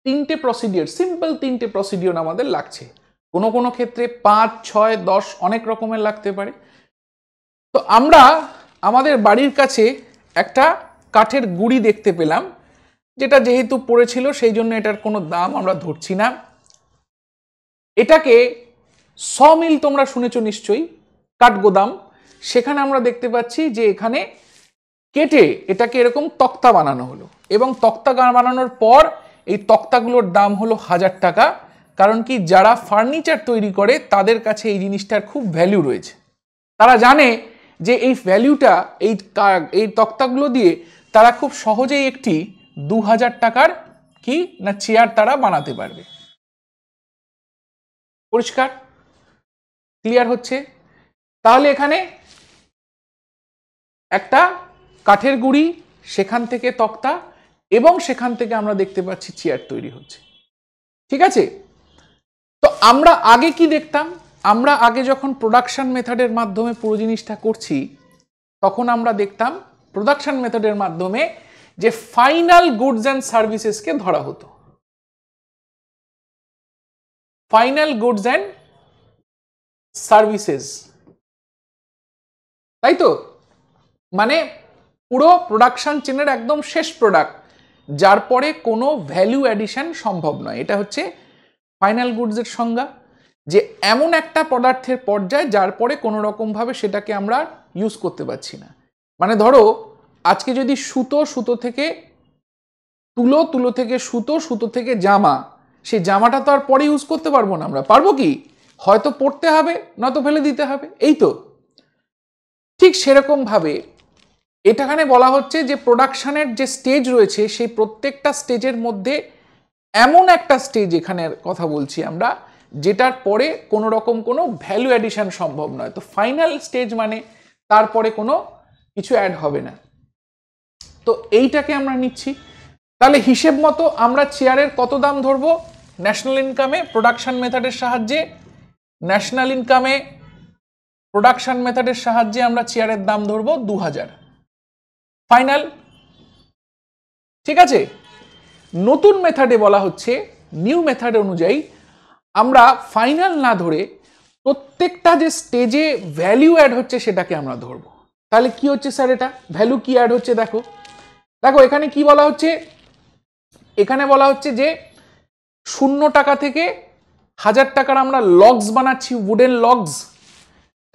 তিনটে প্রসিডিওর, সিম্পল তিনটে প্রসিডিওর আমাদের লাগছে। কোনো কোনো ক্ষেত্রে 5, 6, 10 অনেক রকমের লাগতে পারে। তো আমরা আমাদের বাড়ির কাছে একটা কাঠের গুঁড়ি দেখতে পেলাম, যেটা যেহেতু পড়েছিল সেই জন্য এটার কোনো দাম আমরা ধরছি না। এটাকে সমিল তোমরা শুনেছো নিশ্চয়ই, কাঠগোদাম। সেখানে আমরা দেখতে পাচ্ছি যে এখানে কেটে এটাকে এরকম তক্তা বানানো হলো, এবং তক্তা বানানোর পর এই তক্তাগুলোর দাম হলো 1000 টাকা। কারণ কি, যারা ফার্নিচার তৈরি করে তাদের কাছে এই জিনিসটার খুব ভ্যালু রয়েছে। তারা জানে যে এই ভ্যালুটা, এই তক্তাগুলো দিয়ে তারা খুব সহজেই একটি 2000 টাকার কি না চেয়ার তারা বানাতে পারবে। পরিষ্কার, ক্লিয়ার হচ্ছে? তাহলে এখানে একটা কাঠের গুঁড়ি, সেখান থেকে তক্তা, এবং সেখান থেকে আমরা দেখতে পাচ্ছি চেয়ার তৈরি হচ্ছে। ঠিক আছে? তো আমরা আগে কি দেখতাম, আমরা আগে যখন প্রোডাকশন মেথডের মাধ্যমে পুরো জিনিসটা করছি, তখন আমরা দেখতাম প্রোডাকশন মেথডের মাধ্যমে যে ফাইনাল গুডস অ্যান্ড সার্ভিসেসকে ধরা হতো। ফাইনাল গুডস অ্যান্ড সার্ভিসেস, তাই তো? মানে পুরো প্রোডাকশন চেনের একদম শেষ প্রোডাক্ট, যার পরে কোনো ভ্যালু অ্যাডিশন সম্ভব নয়। এটা হচ্ছে ফাইনাল গুডসের সংজ্ঞা, যে এমন একটা পদার্থের পর্যায় যার পরে কোনো রকমভাবে সেটাকে আমরা ইউজ করতে পারছি না। মানে ধরো আজকে যদি সুতো থেকে তুলো থেকে সুতো থেকে জামা, সেই জামাটা তো আর পরে ইউজ করতে পারবো না। আমরা পারবো কি? হয়তো পরতে হবে, নয়তো ফেলে দিতে হবে, এই তো। ঠিক সেরকম ভাবে এটাখানে বলা হচ্ছে যে প্রোডাকশনের যে স্টেজ রয়েছে, সেই প্রত্যেকটা স্টেজের মধ্যে এমন একটা স্টেজ এখানে কথা বলছি আমরা, যেটার পরে কোনো রকম কোনো ভ্যালু অ্যাডিশন সম্ভব নয়। তো ফাইনাল স্টেজ মানে তারপরে কোনো কিছু অ্যাড হবে না। তো এইটাকে আমরা নিচ্ছি। তাহলে হিসেব মতো আমরা চেয়ারের কত দাম ধরবো? ন্যাশনাল ইনকামে প্রোডাকশন মেথডের সাহায্যে, ন্যাশনাল ইনকামে প্রোডাকশন মেথডের সাহায্যে আমরা চেয়ারের দাম ধরবো 2000 ফাইনাল। ঠিক আছে? নতুন মেথডে বলা হচ্ছে, নিউ মেথড অনুযায়ী আমরা ফাইনাল না ধরে প্রত্যেকটা যে স্টেজে ভ্যালু অ্যাড হচ্ছে সেটাকে আমরা ধরবো। তাহলে কি হচ্ছে স্যার, এটা ভ্যালু কি অ্যাড হচ্ছে? দেখো এখানে কি বলা হচ্ছে, এখানে বলা হচ্ছে যে 0 টাকা থেকে 1000 টাকার আমরা লগস বানাচ্ছি, উডেন লগস।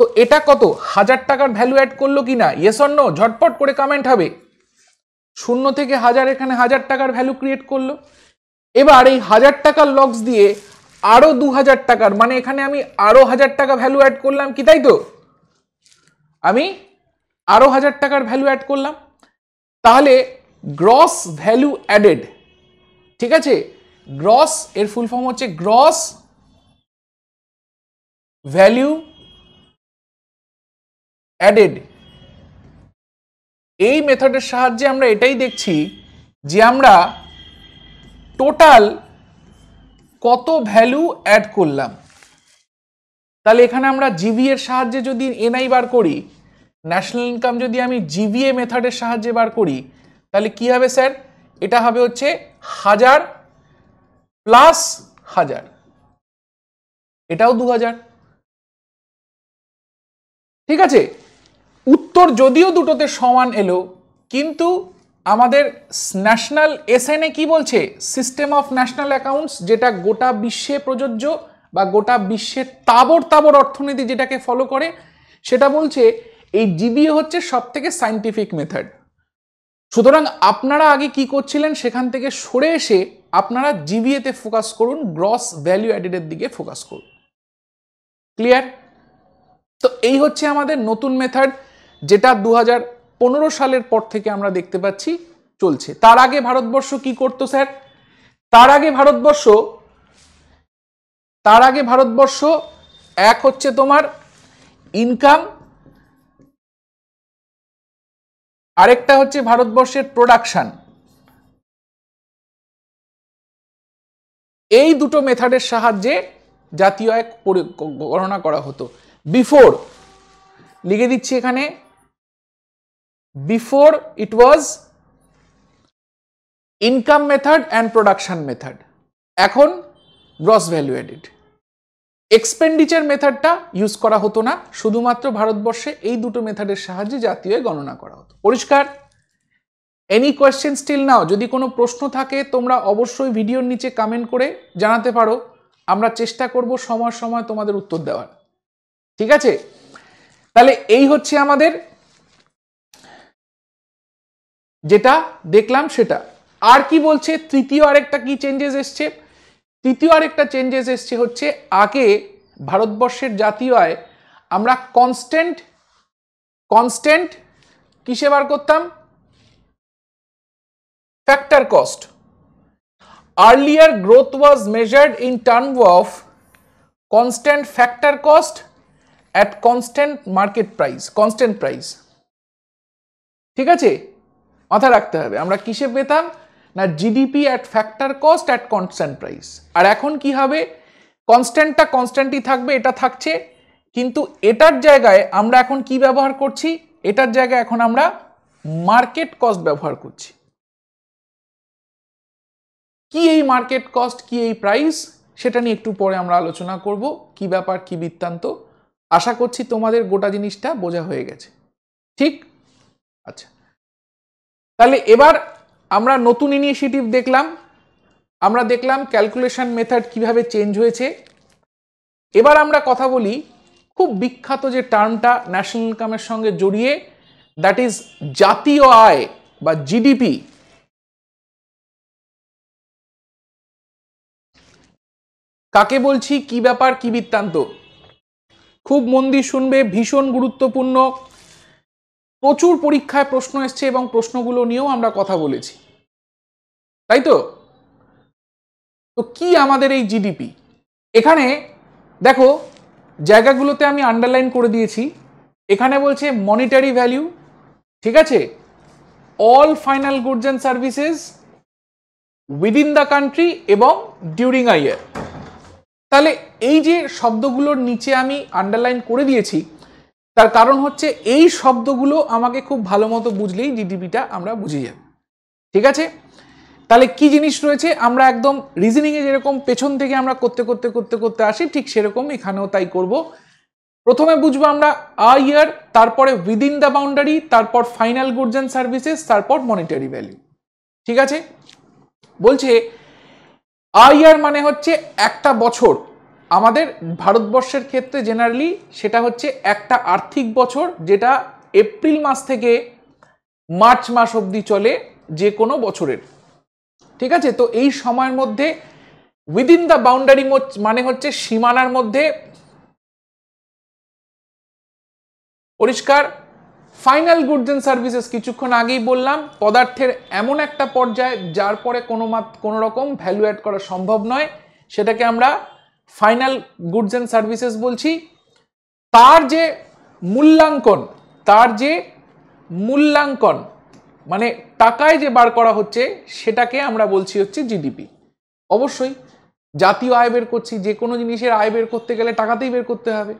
তো এটা কত 1000 টাকার ভ্যালু অ্যাড করলো কিনা? Yes or no? ঝটপট করে কমেন্ট হবে। 0 থেকে 1000, এখানে 1000 টাকার ভ্যালু ক্রিয়েট করলো। এবার এই 1000 টাকার লগস দিয়ে আরো 2000 টাকার, মানে এখানে আমি আরো 1000 টাকা ভ্যালু অ্যাড করলাম, কি তাই তো? আমি আরো 1000 টাকার ভ্যালু অ্যাড করলাম। তাহলে গ্রস ভ্যালু অ্যাডেড। ঠিক আছে? গ্রস এর ফুল ফর্ম হচ্ছে গ্রস ভ্যালু অ্যাডেড। এই মেথডের সাহায্যে আমরা এটাই দেখছি যে আমরা টোটাল কত ভ্যালু অ্যাড করলাম। তাহলে এখানে আমরা জিভি এর সাহায্যে যদি এনআই বার করি, ন্যাশনাল ইনকাম যদি আমি জিভিএ মেথডের সাহায্যে বার করি, তাহলে কি হবে স্যার? এটা হবে হচ্ছে 1000 প্লাস 1000, এটাও 2000। ঠিক আছে? উত্তর যদিও দুটোতে সমান এলো, কিন্তু আমাদের ন্যাশনাল এসএনএ কি বলছে, সিস্টেম অফ ন্যাশনাল অ্যাকাউন্টস, যেটা গোটা বিশ্বে প্রযোজ্য বা গোটা বিশ্বের তাবড় অর্থনীতি যেটাকে ফলো করে, সেটা বলছে এই জিবিএ হচ্ছে সব থেকে সায়েন্টিফিক মেথড। সুতরাং আপনারা আগে কি করছিলেন, সেখান থেকে সরে এসে আপনারা জিবিএতে ফোকাস করুন, গ্রস ভ্যালু অ্যাডেডের দিকে ফোকাস করুন। ক্লিয়ার? তো এই হচ্ছে আমাদের নতুন মেথড, যেটা 2015 সালের পর থেকে আমরা দেখতে পাচ্ছি চলছে। তার আগে ভারতবর্ষ কি করতো স্যার? তার আগে ভারতবর্ষ এক হচ্ছে তোমার ইনকাম, আরেকটা হচ্ছে ভারতবর্ষের প্রোডাকশন। এই দুটো মেথডের সাহায্যে জাতীয় আয় গণনা করা হতো। বিফোর, লিখে দিচ্ছি এখানে, before it was income method and production method, এখন গ্রস ভ্যালু এডেড। এক্সপেন্ডিচার মেথডটা ইউজ করা হতো না, শুধুমাত্র ভারতবর্ষে এই দুটো মেথডের সাহায্যে জাতীয় আয় গণনা করা হতো। পরিষ্কার? Any question still now? যদি কোনো প্রশ্ন থাকে তোমরা অবশ্যই ভিডিওর নিচে কমেন্ট করে জানাতে পারো, আমরা চেষ্টা করব সময় সময় তোমাদের উত্তর দেওয়ার। ঠিক আছে? তাহলে এই হচ্ছে আমাদের যেটা দেখলাম সেটা। আর কি বলছে? তৃতীয় আরেকটা কি চেঞ্জেস এসছে? তৃতীয় আরেকটা চেঞ্জেস এসছে হচ্ছে, আগে ভারতবর্ষের জাতীয় আয় আমরা কনস্ট্যান্ট কিসে বার করতাম? Factor cost. Earlier growth was measured in terms of constant factor cost at constant market price, constant price. ঠিক আছে? মাথায় রাখতে হবে, আমরা কিসে পেতাম না GDP at factor cost at constant price. আর এখন কি হবে? কনস্ট্যান্টটা কনস্ট্যান্টই থাকবে, এটা থাকছে, কিন্তু এটার জায়গায় আমরা এখন কি ব্যবহার করছি? এটার জায়গায় এখন আমরা মার্কেট কস্ট ব্যবহার করছি। কি এই মার্কেট কস্ট, কি এই প্রাইস, সেটা নিয়ে একটু পরে আমরা আলোচনা করব, কি ব্যাপার কি বৃত্তান্ত। আশা করছি তোমাদের গোটা জিনিসটা বোঝা হয়ে গেছে। ঠিক? আচ্ছা, তাহলে এবার আমরা নতুন ইনিশিয়েটিভ দেখলাম, আমরা দেখলাম ক্যালকুলেশন মেথড কিভাবে চেঞ্জ হয়েছে। এবার আমরা কথা বলি খুব বিখ্যাত যে টার্মটা ন্যাশনাল ইনকামের সঙ্গে জড়িয়ে, দ্যাট ইজ জাতীয় আয় বা জিডিপি। কাকে বলছি, কি ব্যাপার কি বৃত্তান্ত, খুব মন দিয়ে শুনবে, ভীষণ গুরুত্বপূর্ণ। প্রচুর পরীক্ষায় প্রশ্ন এসছে এবং প্রশ্নগুলো নিয়েও আমরা কথা বলেছি, তাই তো? তো কি আমাদের এই জিডিপি? এখানে দেখো জায়গাগুলোতে আমি আন্ডারলাইন করে দিয়েছি। এখানে বলছে মনিটারি ভ্যালু, ঠিক আছে, all final goods and services within the country এবং ডিউরিং আ ইয়ার। তাহলে এই যে শব্দগুলোর নিচে আমি আন্ডারলাইন করে দিয়েছি, তার কারণ হচ্ছে এই শব্দগুলো আমাকে খুব ভালো মতো বুঝলেই জিডিপিটা আমরা বুঝে যাব। ঠিক আছে? তাহলে কি জিনিস রয়েছে, আমরা একদম রিজনিংয়ে যেরকম পেছন থেকে আমরা করতে করতে করতে করতে আসি, ঠিক সেরকম এখানেও তাই করব। প্রথমে বুঝবো আমরা আ ইয়ার, তারপরে উইদিন দ্য বাউন্ডারি, তারপর ফাইনাল গুডস অ্যান্ড সার্ভিসেস, তারপর মনিটারি ভ্যালু। ঠিক আছে? বলছে আ ইয়ার মানে হচ্ছে একটা বছর। আমাদের ভারতবর্ষের ক্ষেত্রে জেনারেলি সেটা হচ্ছে একটা আর্থিক বছর, যেটা এপ্রিল মাস থেকে মার্চ মাস অবধি চলে যে কোনো বছরের। ঠিক আছে? তো এই সময়ের মধ্যে উইদিন দ্য বাউন্ডারি মানে হচ্ছে সীমানার মধ্যে, পরিষ্কার? ফাইনাল গুডস এন্ড সার্ভিসেস কিছুক্ষণ আগেই বললাম, পদার্থের এমন একটা পর্যায়ে যার পরে কোনো রকম ভ্যালু অ্যাড করা সম্ভব নয়, সেটাকে আমরা ফাইনাল গুডস এন্ড সার্ভিসেস বলছি। তার যে মূল্যাঙ্কন মানে টাকায় যে বার করা হচ্ছে, সেটাকে আমরা বলছি হচ্ছে জিডিপি। অবশ্যই জাতীয় আয় বের করছি, যে কোনো জিনিসের আয় বের করতে গেলে টাকাতেই বের করতে হবে।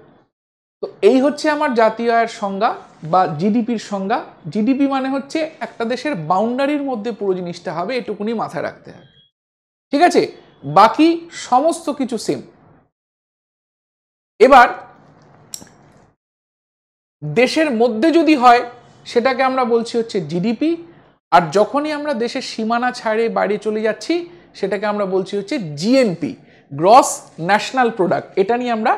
তো এই হচ্ছে আমার জাতীয় আয়ের সংজ্ঞা বা জিডিপির সংজ্ঞা। জিডিপি মানে হচ্ছে একটা দেশের বাউন্ডারির মধ্যে পুরো জিনিসটা হবে, এটুকুনি মাথায় রাখতে হবে। ঠিক আছে? বাকি সমস্ত কিছু সেম। এবার দেশের মধ্যে যদি হয়, সেটাকে আমরা বলছি হচ্ছে জিডিপি, আর যখনই আমরা দেশের সীমানা ছাড়ে বাইরে চলে যাচ্ছি, সেটাকে আমরা বলছি হচ্ছে জিএনপি, গ্রস ন্যাশনাল প্রোডাক্ট। এটা নিয়ে আমরা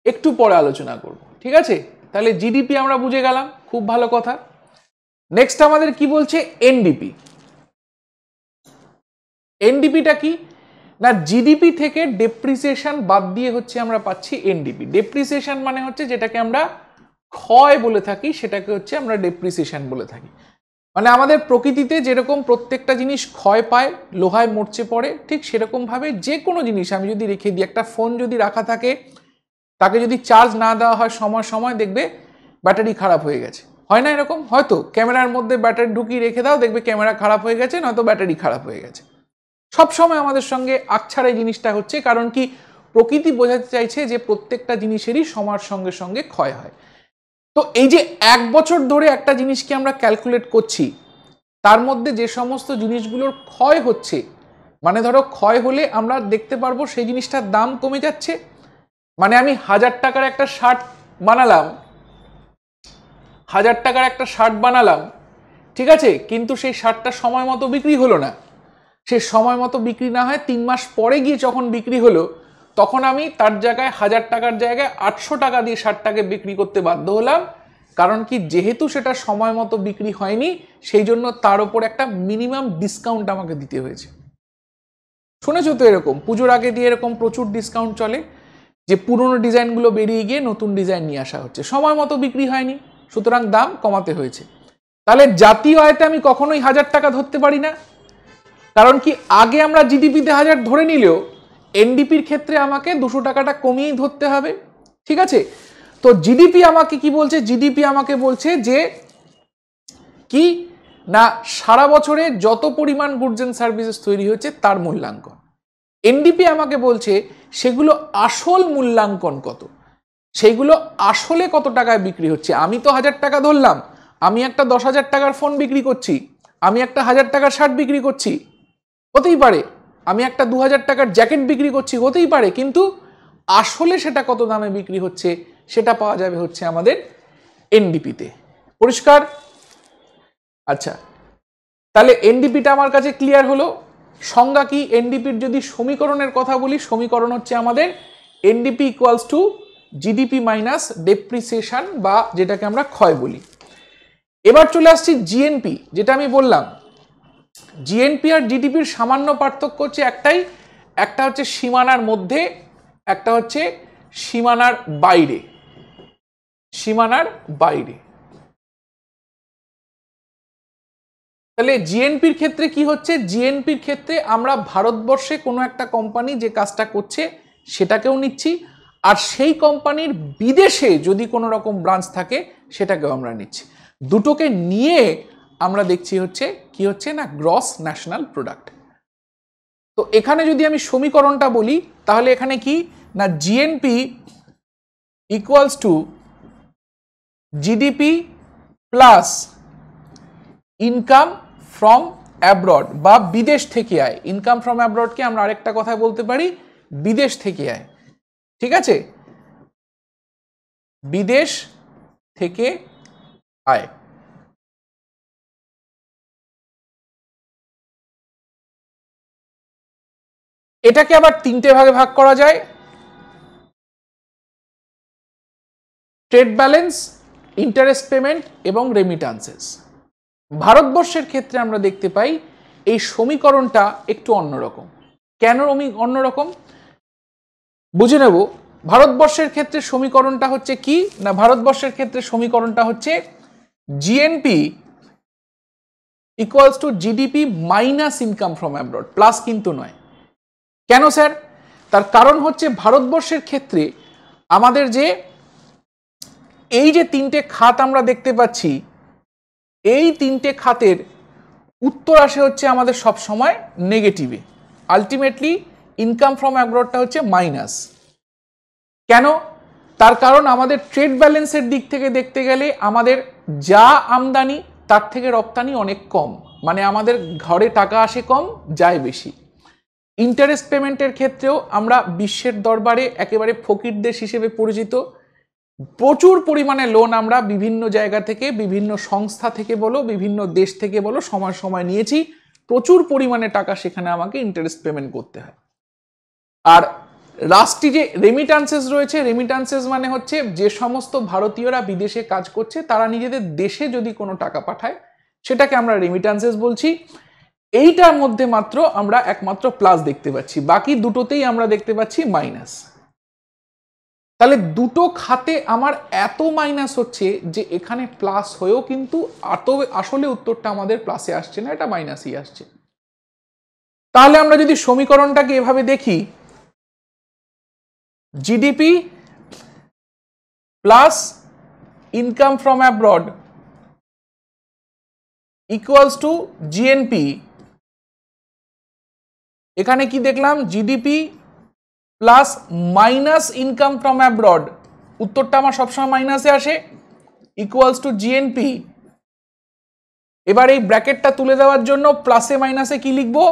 একটু পরে আলোচনা করব। ঠিক আছে? তাহলে জিডিপি আমরা বুঝে গেলাম, খুব ভালো কথা। নেক্সট আমাদের কি বলছে? এনডিপি। এনডিপিটা কি না, জিডিপি থেকে ডেপ্রিসিয়েশন বাদ দিয়ে হচ্ছে আমরা পাচ্ছি এনডিপি। ডেপ্রিসিয়েশন মানে হচ্ছে যেটাকে আমরা ক্ষয় বলে থাকি, সেটাকে হচ্ছে আমরা ডেপ্রিসিয়েশন বলে থাকি। মানে আমাদের প্রকৃতিতে যেরকম প্রত্যেকটা জিনিস ক্ষয় পায়, লোহায় মরচে পড়ে, ঠিক সেরকমভাবে যে কোনো জিনিস আমি যদি রেখে দিই, একটা ফোন যদি রাখা থাকে, তাকে যদি চার্জ না দেওয়া হয় সময় সময়, দেখবে ব্যাটারি খারাপ হয়ে গেছে। হয় না এরকম? হয়তো ক্যামেরার মধ্যে ব্যাটারি ঢুকিয়ে রেখে দাও, দেখবে ক্যামেরা খারাপ হয়ে গেছে, নয়তো ব্যাটারি খারাপ হয়ে গেছে। সবসময় আমাদের সঙ্গে আকছাড় এই জিনিসটা হচ্ছে, কারণ কি প্রকৃতি বোঝাতে চাইছে যে প্রত্যেকটা জিনিসেরই সময়ের সঙ্গে সঙ্গে ক্ষয় হয়। তো এই যে 1 বছর ধরে একটা জিনিসকে আমরা ক্যালকুলেট করছি, তার মধ্যে যে সমস্ত জিনিসগুলোর ক্ষয় হচ্ছে, মানে ধরো ক্ষয় হলে আমরা দেখতে পারবো সেই জিনিসটার দাম কমে যাচ্ছে। মানে আমি 1000 টাকার একটা শার্ট বানালাম, 1000 টাকার একটা শার্ট বানালাম, ঠিক আছে, কিন্তু সেই শার্টটা সময় মতো বিক্রি হলো না। সে সময় মতো বিক্রি না হয় 3 মাস পরে গিয়ে যখন বিক্রি হলো, তখন আমি তার জায়গায় 1000 টাকার জায়গায় 800 টাকা দিয়ে শার্টটাকে বিক্রি করতে বাধ্য হলাম। কারণ কি, যেহেতু সেটা সময় মতো বিক্রি হয়নি, সেই জন্য তার উপর একটা মিনিমাম ডিসকাউন্ট আমাকে দিতে হয়েছে। শুনেছো তো এরকম, পুজোর আগে দিয়ে এরকম প্রচুর ডিসকাউন্ট চলে, যে পুরনো ডিজাইনগুলো বেরিয়ে গিয়ে নতুন ডিজাইন নিয়ে আসা হচ্ছে, সময় মতো বিক্রি হয়নি, সুতরাং দাম কমাতে হয়েছে। তাহলে জাতীয় আয়তে আমি কখনোই 1000 টাকা ধরতে পারি না, কারণ কি আগে আমরা জিডিপিতে 1000 ধরে নিলেও এনডিপির ক্ষেত্রে আমাকে 200 টাকাটা কমিয়েই ধরতে হবে, ঠিক আছে। তো জিডিপি আমাকে কি বলছে? জিডিপি আমাকে বলছে যে কি না, সারা বছরে যত পরিমাণ গুডস এন্ড সার্ভিসেস তৈরি হয়েছে তার মূল্যাঙ্কন। এনডিপি আমাকে বলছে সেগুলো আসল মূল্যাঙ্কন কত, সেইগুলো আসলে কত টাকায় বিক্রি হচ্ছে। আমি তো 1000 টাকা ধরলাম, আমি একটা 10,000 টাকার ফোন বিক্রি করছি, আমি একটা 1000 টাকার শার্ট বিক্রি করছি, হতেই পারে। আমি একটা 2000 টাকার জ্যাকেট বিক্রি করছি, হতেই পারে। কিন্তু আসলে সেটা কত দামে বিক্রি হচ্ছে সেটা পাওয়া যাবে হচ্ছে আমাদের এনডিপিতে। পরিষ্কার? আচ্ছা, তাহলে এনডিপিটা আমার কাছে ক্লিয়ার হলো। সংজ্ঞা কি এনডিপির? যদি সমীকরণের কথা বলি, সমীকরণ হচ্ছে আমাদের NDP equals to GDP minus depreciation, বা যেটাকে আমরা ক্ষয় বলি। এবার চলে আসছি জিএনপি, যেটা আমি বললাম জিএনপি আর জিডিপির সামান্য পার্থক্য হচ্ছে একটাই, একটা হচ্ছে সীমানার মধ্যে, একটা হচ্ছে সীমানার বাইরে। সীমানার বাইরে। তাহলে জিএনপির ক্ষেত্রে কি হচ্ছে? জিএনপির ক্ষেত্রে আমরা ভারতবর্ষে কোনো একটা কোম্পানি যে কাজটা করছে সেটাকেও নিচ্ছি, আর সেই কোম্পানির বিদেশে যদি কোনো রকম ব্রাঞ্চ থাকে সেটাকেও আমরা নিচ্ছি। দুটোকে নিয়ে আমরা দেখছি হচ্ছে কি হচ্ছে না, গ্রস ন্যাশনাল প্রোডাক্ট। তো এখানে যদি আমি সমীকরণটা বলি, তাহলে এখানে কি না, GNP equals to GDP plus income from abroad, বা বিদেশ থেকে আয়। ইনকাম ফ্রম অ্যাব্রডকে আমরা আরেকটা কথায় বলতে পারি বিদেশ থেকে আয়, ঠিক আছে, বিদেশ থেকে আয়। এটাকে আবার 3টে ভাগে ভাগ করা যায়, ট্রেড ব্যালেন্স, ইন্টারেস্ট পেমেন্ট এবং রেমিটান্সেস। ভারতবর্ষের ক্ষেত্রে আমরা দেখতে পাই এই সমীকরণটা একটু অন্যরকম। কেন অন্যরকম বুঝে নেব। ভারতবর্ষের ক্ষেত্রে সমীকরণটা হচ্ছে কি না, ভারতবর্ষের ক্ষেত্রে সমীকরণটা হচ্ছে GNP equals to GDP minus income from abroad, plus কিন্তু নয়। কেন স্যার? তার কারণ হচ্ছে ভারতবর্ষের ক্ষেত্রে আমাদের যে এই যে 3টে খাত আমরা দেখতে পাচ্ছি, এই 3টে খাতের উত্তর আসে হচ্ছে আমাদের সব সময় নেগেটিভে। আলটিমেটলি ইনকাম ফ্রম অ্যাব্রডটা হচ্ছে মাইনাস। কেন? তার কারণ আমাদের ট্রেড ব্যালেন্সের দিক থেকে দেখতে গেলে আমাদের যা আমদানি তার থেকে রপ্তানি অনেক কম, মানে আমাদের ঘরে টাকা আসে কম, যায় বেশি। ইন্টারেস্ট পেমেন্টের ক্ষেত্রেও আমরা বিশ্বের দরবারে একেবারে ফকির দেশ হিসেবে পরিচিত। প্রচুর পরিমাণে লোন আমরা বিভিন্ন জায়গা থেকে, বিভিন্ন সংস্থা থেকে বলো, বিভিন্ন দেশ থেকে বলো, সময় সময় নিয়েছি। প্রচুর পরিমাণে টাকা সেখানে আমাকে ইন্টারেস্ট পেমেন্ট করতে হয়। আর রাষ্ট্রীয় যে রেমিটান্সেস রয়েছে, রেমিটান্সেস মানে হচ্ছে যে সমস্ত ভারতীয়রা বিদেশে কাজ করছে তারা নিজেদের দেশে যদি কোনো টাকা পাঠায় সেটাকে আমরা রেমিটান্সেস বলছি। এইটার মধ্যে মাত্র আমরা একমাত্র প্লাস দেখতে পাচ্ছি, বাকি দুটোতেই আমরা দেখতে পাচ্ছি মাইনাস। তাহলে দুটো খাতে আমার এত মাইনাস হচ্ছে যে এখানে প্লাস হয়েও কিন্তু আসলে উত্তরটা আমাদের প্লাসে আসছে না, এটা মাইনাসই আসছে। তাহলে আমরা যদি সমীকরণটাকে এভাবে দেখি, GDP plus income from abroad equals to GNP. এখানে কি দেখলাম, GDP plus minus income from abroad, উত্তরটা আমার সবসময় মাইনাসে আসে, ইকুয়ালস টু জিএনপি। এবার এই ব্র্যাকেটটা তুলে দেওয়ার জন্য প্লাসে মাইনাসে কি লিখবো,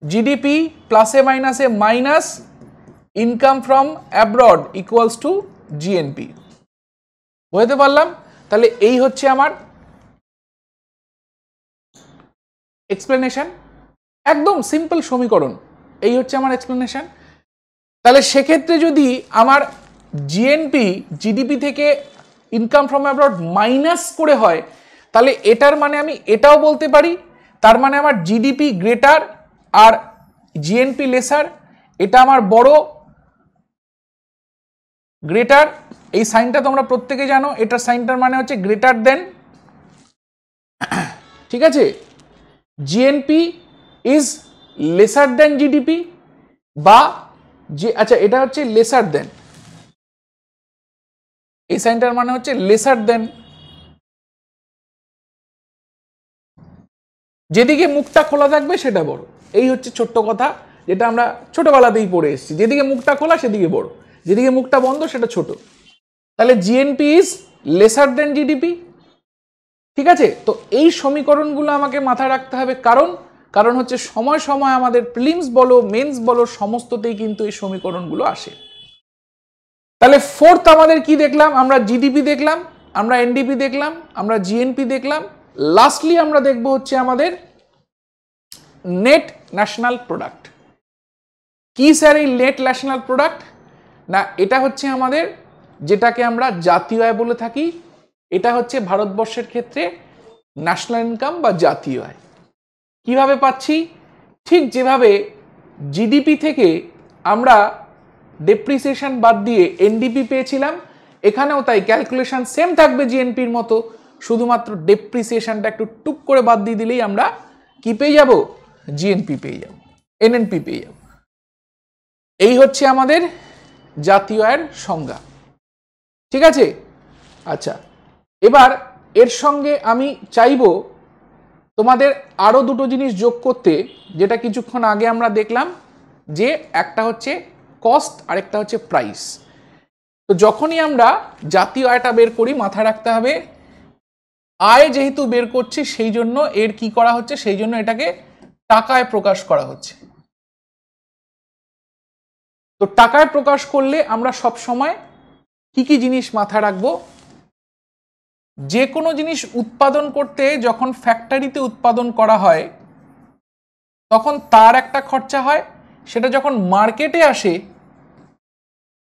জিডিপি প্লাসে মাইনাসে minus income from abroad equals to GNP. বুঝতে পারলাম? তাহলে এই হচ্ছে আমার এক্সপ্লেনেশন, একদম সিম্পল সমীকরণ, এই হচ্ছে আমার এক্সপ্লেনেশন। তাহলে সেক্ষেত্রে যদি আমার জিএনপি জিডিপি থেকে ইনকাম ফ্রম অ্যাব্রড মাইনাস করে হয়, তাহলে এটার মানে আমি এটাও বলতে পারি, তার মানে আমার জিডিপি গ্রেটার আর জিএনপি লেসার, এটা আমার বড়, গ্রেটার, এই সাইনটা তোমরা প্রত্যেকে জানো, এটার সাইনটার মানে হচ্ছে গ্রেটার দেন, ঠিক আছে, GNP is laser then GDP, বা যে আচ্ছা এটা হচ্ছে লেসার দেন, এই সাইনটার মানে হচ্ছে লেসার দেন, যেদিকে মুখটা খোলা থাকবে সেটা বড়। এই হচ্ছে ছোট্ট কথা, যেটা আমরা ছোটবেলাতেই পড়ে এসেছি, যেদিকে মুখটা খোলা সেদিকে বড়, যেদিকে মুখটা বন্ধ সেটা ছোট। তাহলে GNP is laser then GDP, ঠিক আছে। তো এই সমীকরণগুলো আমাকে মাথায় রাখতে হবে, কারণ হচ্ছে সময় সময় আমাদের প্রিলিমস বলো মেন্স বলো সমস্ততেই কিন্তু এই সমীকরণগুলো আসে। তাহলে ফোর্থ আমাদের কি দেখলাম, আমরা জিডিপি দেখলাম, আমরা এনডিপি দেখলাম, আমরা জিএনপি দেখলাম, লাস্টলি আমরা দেখব হচ্ছে আমাদের নেট ন্যাশনাল প্রোডাক্ট। কি স্যার এই নেট ন্যাশনাল প্রোডাক্ট? না, এটা হচ্ছে আমাদের যেটাকে আমরা জাতীয় আয় বলে থাকি, এটা হচ্ছে ভারতবর্ষের ক্ষেত্রে ন্যাশনাল ইনকাম বা জাতীয় আয়। কিভাবে পাচ্ছি? ঠিক যেভাবে জিডিপি থেকে আমরা ডেপ্রিসিয়েশন বাদ দিয়ে এনডিপি পেয়েছিলাম, এখানেও তাই ক্যালকুলেশন সেম থাকবে জিএনপির মতো, শুধুমাত্র ডেপ্রিসিয়েশনটা একটু টুক করে বাদ দিয়ে দিলেই আমরা কি পেয়ে যাব, জিএনপি পেয়ে যাব, এনএনপি পেয়ে যাব। এই হচ্ছে আমাদের জাতীয় আয়ের সংজ্ঞা, ঠিক আছে। আচ্ছা, এবার এর সঙ্গে আমি চাইবো তোমাদের আরো দুটো জিনিস যোগ করতে, যেটা কিছুক্ষণ আগে আমরা দেখলাম, যে একটা হচ্ছে কস্ট আর একটা হচ্ছে প্রাইস। তো যখনই আমরা জাতীয় আয়টা বের করি, মাথায় রাখতে হবে আয় যেহেতু বের করছি সেই জন্য এর কি করা হচ্ছে, সেই জন্য এটাকে টাকায় প্রকাশ করা হচ্ছে। তো টাকায় প্রকাশ করলে আমরা সব সময় কি কি জিনিস মাথায় রাখবো, যে কোনো জিনিস উৎপাদন করতে যখন ফ্যাক্টরিতে উৎপাদন করা হয় তখন তার একটা খরচা হয়, সেটা যখন মার্কেটে আসে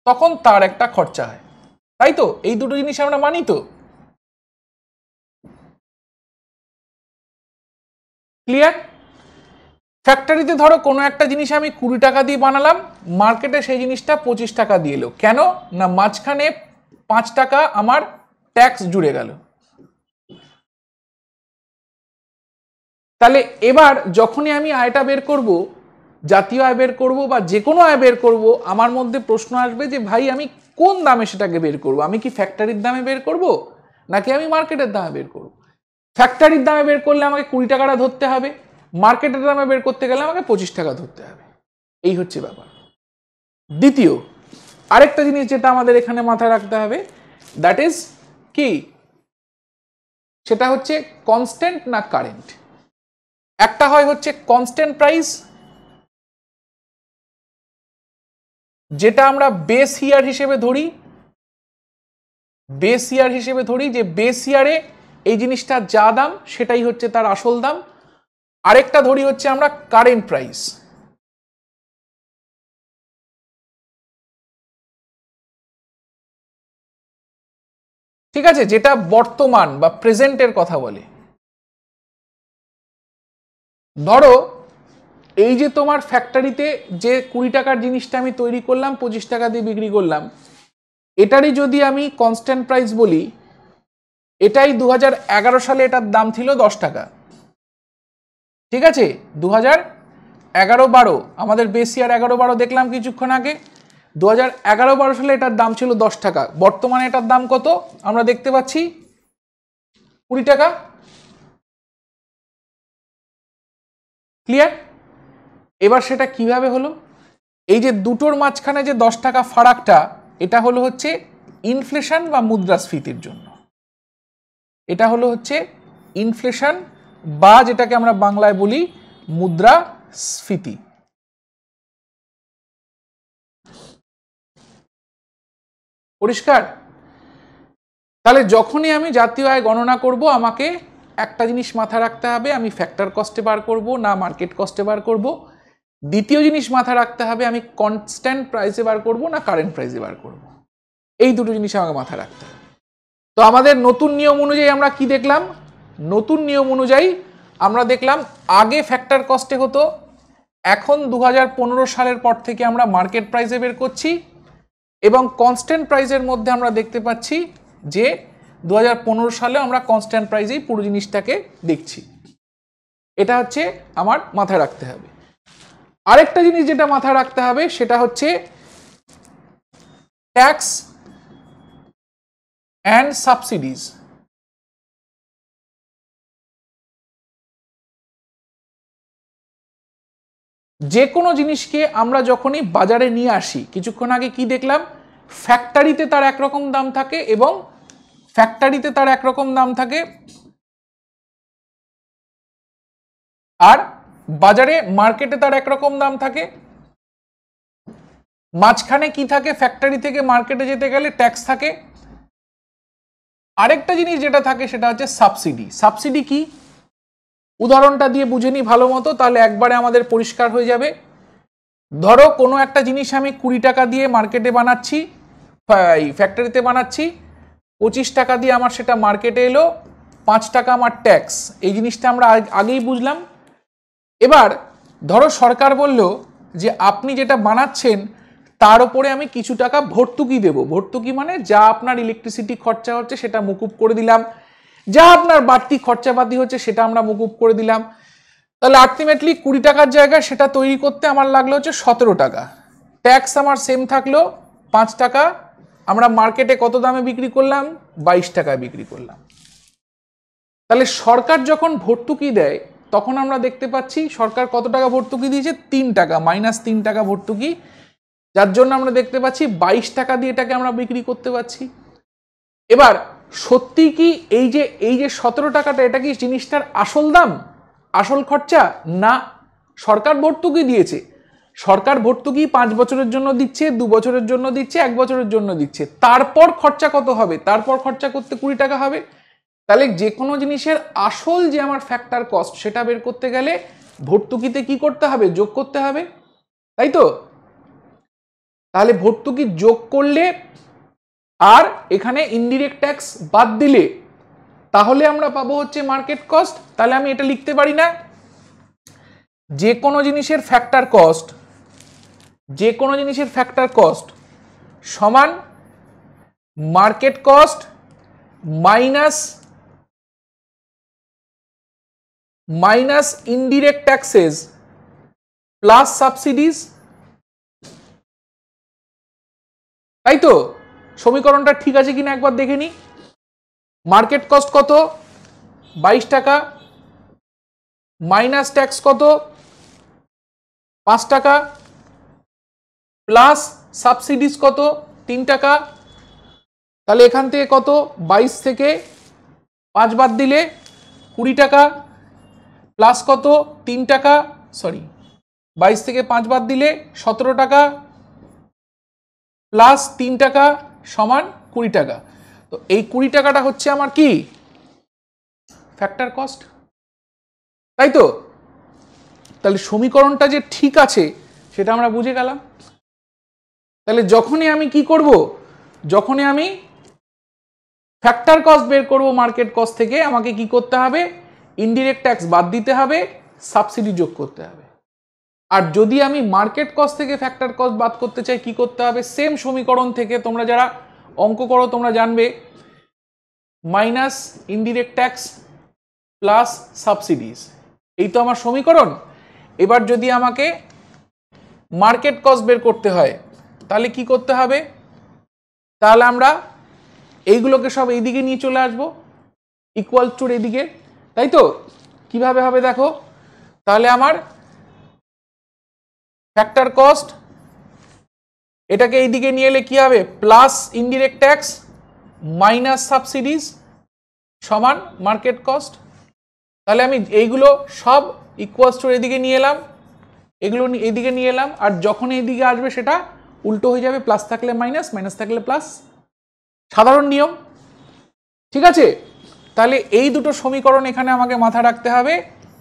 তখন তার একটা খরচা হয়, তাই তো? এই দুটো জিনিস আমরা মানি তো, ক্লিয়ার? ফ্যাক্টরিতে ধরো কোনো একটা জিনিস আমি 20 টাকা দিয়ে বানালাম, মার্কেটে সেই জিনিসটা 25 টাকা দিয়ে এলো, কেন না মাঝখানে 5 টাকা আমার ট্যাক্স জুড়ে গেল। তাহলে এবার যখনই আমি আয়টা বের করব, জাতীয় আয় বের করব বা যে কোনো আয় বের করব, আমার মধ্যে প্রশ্ন আসবে যে ভাই আমি কোন দামে সেটাকে বের করব, আমি কি ফ্যাক্টরির দামে বের করব নাকি আমি মার্কেটের দামে বের করব? ফ্যাক্টরির দামে বের করলে আমাকে 20 টাকাটা ধরতে হবে, মার্কেটের দামে বের করতে গেলে আমাকে 25 টাকা ধরতে হবে, এই হচ্ছে ব্যাপার। দ্বিতীয় আরেকটা জিনিস যেটা আমাদের এখানে মাথায় রাখতে হবে, দ্যাট ইজ কি, সেটা হচ্ছে কনস্ট্যান্ট না কারেন্ট। একটা হয় হচ্ছে কনস্ট্যান্ট প্রাইস, যেটা আমরা বেস ইয়ার হিসেবে ধরি, যে বেস ইয়ারে এই জিনিসটার যা দাম সেটাই হচ্ছে তার আসল দাম। আরেকটা ধরি হচ্ছে আমরা কারেন্ট প্রাইস, ঠিক আছে, যেটা বর্তমান বা প্রেজেন্টের কথা বলে। ধরো এই যে তোমার ফ্যাক্টরিতে যে 20 টাকার জিনিসটা আমি তৈরি করলাম 25 টাকা দিয়ে বিক্রি করলাম, এটারই যদি আমি কনস্ট্যান্ট প্রাইস বলি, এটাই 2011 সালে এটার দাম ছিল 10 টাকা। ঠিক আছে, 2011-12 আমাদের বেস ইয়ার 11-12 দেখলাম কিছুক্ষণ আগে। 2011-12 সালে এটার দাম ছিল 10 টাকা। বর্তমানে এটার দাম কত আমরা দেখতে পাচ্ছি? 20 টাকা। ক্লিয়ার? এবার সেটা কিভাবে হলো? এই যে দুটোর মাঝখানে যে 10 টাকা ফারাকটা, এটা হলো হচ্ছে ইনফ্লেশন বা মুদ্রাস্ফীতির জন্য। এটা হলো হচ্ছে ইনফ্লেশন বা যেটাকে আমরা বাংলায় বলি মুদ্রাস্ফীতি। পরিষ্কার? তাহলে যখনই আমি জাতীয় আয় গণনা করব, আমাকে একটা জিনিস মাথায় রাখতে হবে, আমি ফ্যাক্টর কস্টে বার করব না মার্কেট কস্টে বার করব। দ্বিতীয় জিনিস মাথায় রাখতে হবে, আমি কনস্ট্যান্ট প্রাইসে বার করব না কারেন্ট প্রাইসে বার করব। এই দুটো জিনিস আমাকে মাথায় রাখতে হবে। তো আমাদের নতুন নিয়ম অনুযায়ী আমরা কি দেখলাম? নতুন নিয়ম অনুযায়ী আমরা দেখলাম আগে ফ্যাক্টর কস্টে হতো, এখন 2015 সালের পর থেকে আমরা মার্কেট প্রাইসে বের করছি, এবং কনস্ট্যান্ট প্রাইসের মধ্যে আমরা দেখতে পাচ্ছি যে 2015 সালে আমরা কনস্ট্যান্ট প্রাইসেই পুরো জিনিসটাকে দেখছি। এটা হচ্ছে আমার মাথায় রাখতে হবে। আরেকটা জিনিস যেটা মাথায় রাখতে হবে সেটা হচ্ছে ট্যাক্স অ্যান্ড সাবসিডিজ। যে কোনো জিনিসকে আমরা যখনই বাজারে নিয়ে আসি, কিছুক্ষণ আগে কি দেখলাম? ফ্যাক্টরিতে তার একরকম দাম থাকে এবং আর বাজারে মার্কেটে তার একরকম দাম থাকে। মাঝখানে কি থাকে? ফ্যাক্টরি থেকে মার্কেটে যেতে গেলে ট্যাক্স থাকে। আরেকটা জিনিস যেটা থাকে সেটা হচ্ছে সাবসিডি। সাবসিডি কি? উদাহরণটা দিয়ে বুঝে নি ভালো মতো, তাহলে একবারে আমাদের পরিষ্কার হয়ে যাবে। ধরো কোনো একটা জিনিস আমি 20 টাকা দিয়ে মার্কেটে বানাচ্ছি, ফ্যাক্টরিতে বানাচ্ছি, 25 টাকা দিয়ে আমার সেটা মার্কেটে এলো, 5 টাকা আমার ট্যাক্স। এই জিনিসটা আমরা আগেই বুঝলাম। এবার ধরো সরকার বলল যে আপনি যেটা বানাচ্ছেন তার উপরে আমি কিছু টাকা ভর্তুকি দেব। ভর্তুকি মানে যা আপনার ইলেকট্রিসিটি খরচা হচ্ছে সেটা মুকুব করে দিলাম, যা আপনার বাড়তি খরচাপাতি হচ্ছে সেটা আমরা মুকুব করে দিলাম। তাহলে আলটিমেটলি 20 টাকার জায়গায় সেটা তৈরি করতে আমার লাগলো হচ্ছে 17 টাকা। ট্যাক্স আমার সেম থাকলো 5 টাকা। আমরা মার্কেটে কত দামে বিক্রি করলাম? 22 টাকায় বিক্রি করলাম। তাহলে সরকার যখন ভর্তুকি দেয় তখন আমরা দেখতে পাচ্ছি সরকার কত টাকা ভর্তুকি দিয়েছে? 3 টাকা, -3 টাকা ভর্তুকি, যার জন্য আমরা দেখতে পাচ্ছি 22 টাকা দিয়ে এটাকে আমরা বিক্রি করতে পারছি। এবার সত্যি কি এই যে 17 টাকাটা, এটা কি জিনিসটার আসল দাম, আসল খরচা? না, সরকার ভর্তুকি দিয়েছে। সরকার ভর্তুকি 5 বছরের জন্য দিচ্ছে, 2 বছরের জন্য দিচ্ছে, 1 বছরের জন্য দিচ্ছে। তারপর খরচা কত হবে? তারপর খরচা করতে 20 টাকা হবে। তাহলে যে কোনো জিনিসের আসল যে আমার ফ্যাক্টর কস্ট সেটা বের করতে গেলে ভর্তুকিতে কি করতে হবে? যোগ করতে হবে, তাই তো? তাহলে ভর্তুকি যোগ করলে আর এখানে ইনডিরেক্ট ট্যাক্স বাদ দিলে তাহলে আমরা পাবো হচ্ছে মার্কেট কস্ট। তাহলে আমি এটা লিখতে পারি না, যে কোনো জিনিসের ফ্যাক্টর কস্ট সমান market cost minus indirect taxes plus subsidies, তাই তো? সমীকরণটা ঠিক আছে কিনা একবার দেখে নি। মার্কেট কস্ট কত? 22 টাকা, মাইনাস ট্যাক্স কত? 5 টাকা, প্লাস সাবসিডিজ কত? 3 টাকা। তাহলে এখান থেকে কত? 22 থেকে 5 বাদ দিলে 20 টাকা, প্লাস কত? 3 টাকা, 22 থেকে 5 বাদ দিলে 17 টাকা, প্লাস 3 টাকা সমান 20 টাকা। তো এই 20 টাকাটা হচ্ছে আমার কি? ফ্যাক্টর কস্ট, তাই তো? তাহলে সমীকরণটা যে ঠিক আছে সেটা আমরা বুঝে গেলাম। তাহলে যখনই আমি কি করব? যখনই আমি ফ্যাক্টর কস্ট বের করব মার্কেট কস্ট থেকে, আমাকে কি করতে হবে? ইনডিরেক্ট ট্যাক্স বাদ দিতে হবে, সাবসিডি যোগ করতে হবে। আর যদি আমি মার্কেট কস্ট থেকে ফ্যাক্টর কস্ট বাদ করতে চাই কি করতে হবে, সেম সমীকরণ থেকে তোমরা যারা অঙ্ক করো তোমরা জানবে, minus indirect tax plus subsidies, এই তো আমার সমীকরণ। এবার যদি আমাকে মার্কেট কস্ট বের করতে হয় তাহলে কি করতে হবে, তাহলে আমরা এইগুলোকে সব এইদিকে নিয়ে চলে আসবো ইকুয়াল টুর এদিকে, তাই তো। কিভাবে হবে দেখো, তাহলে আমার ফ্যাক্টর কস্ট এটাকে এইদিকে নিয়ে এলে কি হবে, plus indirect tax minus subsidies সমান মার্কেট কস্ট। তাহলে আমি এইগুলো সব ইকুয়ালস টু এদিকে নিয়ে এলাম, এগুলো এইদিকে নিয়ে এলাম, আর যখন এইদিকে আসবে সেটা উল্টো হয়ে যাবে, প্লাস থাকলে মাইনাস, মাইনাস থাকলে প্লাস, সাধারণ নিয়ম, ঠিক আছে। তাহলে এই দুটো সমীকরণ এখানে আমাকে মাথায় রাখতে হবে,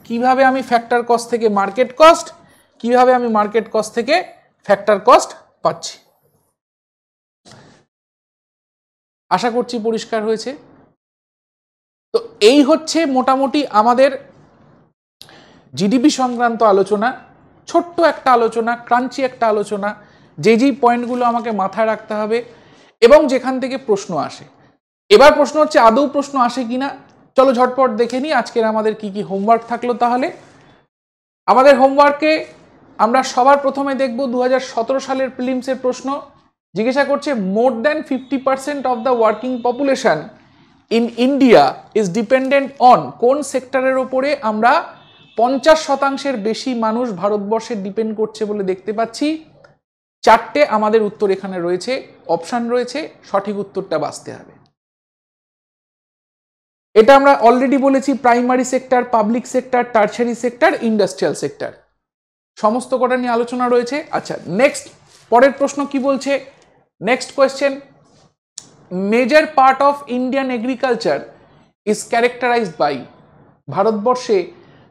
কিভাবে আমি ফ্যাক্টর কস্ট থেকে মার্কেট কস্ট, কিভাবে আমি মার্কেট কস্ট থেকে ফ্যাক্টর কস্ট পাচ্ছি। আশা করছি পরিষ্কার হয়েছে। তো এই হচ্ছে মোটামুটি আমাদের জিডিপি সংক্রান্ত আলোচনা, ছোট্ট একটা আলোচনা, ক্রাঞ্চি একটা আলোচনা, যেই পয়েন্টগুলো আমাকে মাথায় রাখতে হবে এবং যেখান থেকে প্রশ্ন আসে। এবার প্রশ্ন হচ্ছে আদৌ প্রশ্ন আসে কিনা, চলো ঝটপট দেখে নিই আজকের আমাদের কি কি হোমওয়ার্ক থাকলো। তাহলে আমাদের হোমওয়ার্কে আমরা সবার প্রথমে দেখব 2017 সালের প্রিলিমসের প্রশ্ন। জিজ্ঞাসা করছে more than 50% of the working population in India is dependent on, কোন সেক্টরের ওপরে আমরা 50% বেশি মানুষ ভারতবর্ষে ডিপেন্ড করছে বলে দেখতে পাচ্ছি। চারটে আমাদের উত্তর এখানে রয়েছে, অপশান রয়েছে, সঠিক উত্তরটা বাছতে হবে। এটা আমরা অলরেডি বলেছি, primary sector, public sector, tertiary sector, industrial sector, সমস্ত কটা নিয়ে আলোচনা রয়েছে। আচ্ছা, নেক্সট পরের প্রশ্ন কি বলছে, next question, major part of Indian agriculture is characterised by, ভারতবর্ষে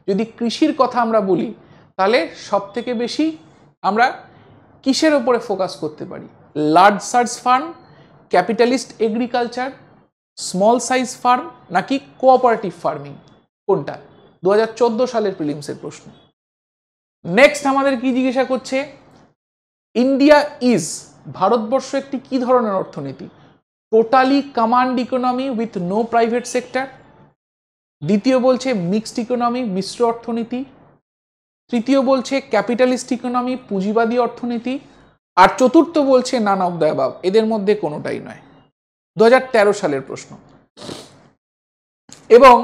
যদি কৃষির কথা আমরা বলি তাহলে সব থেকে বেশি আমরা কিসের ওপরে ফোকাস করতে পারি, large size farm, capitalist agriculture, small size farm নাকি কোঅপারেটিভ ফার্মিং, কোনটা? 2014 সালের প্রিলিমসের প্রশ্ন। নেক্সট আমাদের কি জিজ্ঞাসা করছে, ইন্ডিয়া ইজ, ভারতবর্ষ একটি কি ধরনের অর্থনীতি, totally command economy with no private sector, দ্বিতীয় বলছে মিক্সড ইকোনমি, মিশ্র অর্থনীতি, তৃতীয় বলছে ক্যাপিটালিস্ট ইকোনমি, পুঁজিবাদী অর্থনীতি, আর চতুর্থ বলছে নান অফ দ্য অ্যাবাভ, এদের মধ্যে কোনোটাই নয়। 2013 সালের প্রশ্ন। এবং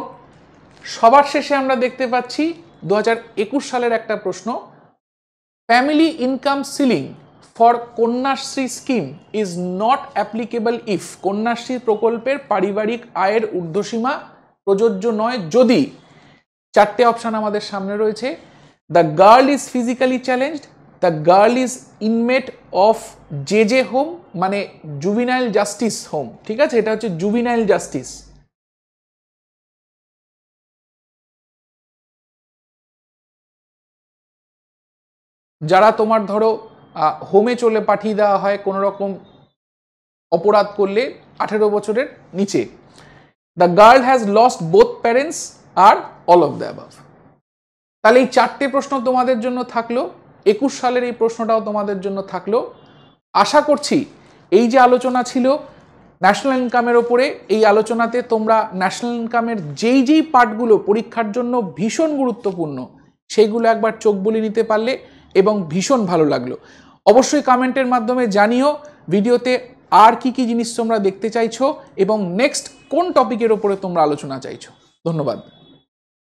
সবার শেষে আমরা দেখতে পাচ্ছি 2021 সালের একটা প্রশ্ন, family income ceiling for Kanyashree scheme is not applicable if, Kanyashree প্রকল্পের পারিবারিক আয়ের ঊর্ধ্বসীমা প্রযোজ্য নয় যদি, চারটে অপশন আমাদের সামনে রয়েছে, the girl is physically challenged, the girl is inmate of J home, মানে জুভিনাইল জাস্টিস হোম, ঠিক আছে, এটা হচ্ছে জুভিনাইল জাস্টিস, যারা তোমার ধরো হোমে চলে পাঠিয়ে দেওয়া হয় কোনো রকম অপরাধ করলে 18 বছরের নিচে, the girl has lost both parents আর অল অফ দ্য অ্যাবাভ। তাহলে এই চারটে প্রশ্ন তোমাদের জন্য থাকলো, 21 সালের এই প্রশ্নটাও তোমাদের জন্য থাকলো। আশা করছি এই যে আলোচনা ছিল ন্যাশনাল ইনকামের ওপরে, এই আলোচনাতে তোমরা ন্যাশনাল ইনকামের যেই পার্টগুলো পরীক্ষার জন্য ভীষণ গুরুত্বপূর্ণ সেইগুলো একবার চোখ বলে নিতে পারলে এবং ভীষণ ভালো লাগলো। অবশ্যই কমেন্টের মাধ্যমে জানিও ভিডিওতে আর কি কি জিনিস তোমরা দেখতে চাইছো এবং নেক্সট কোন টপিকের ওপরে তোমরা আলোচনা চাইছো। ধন্যবাদ।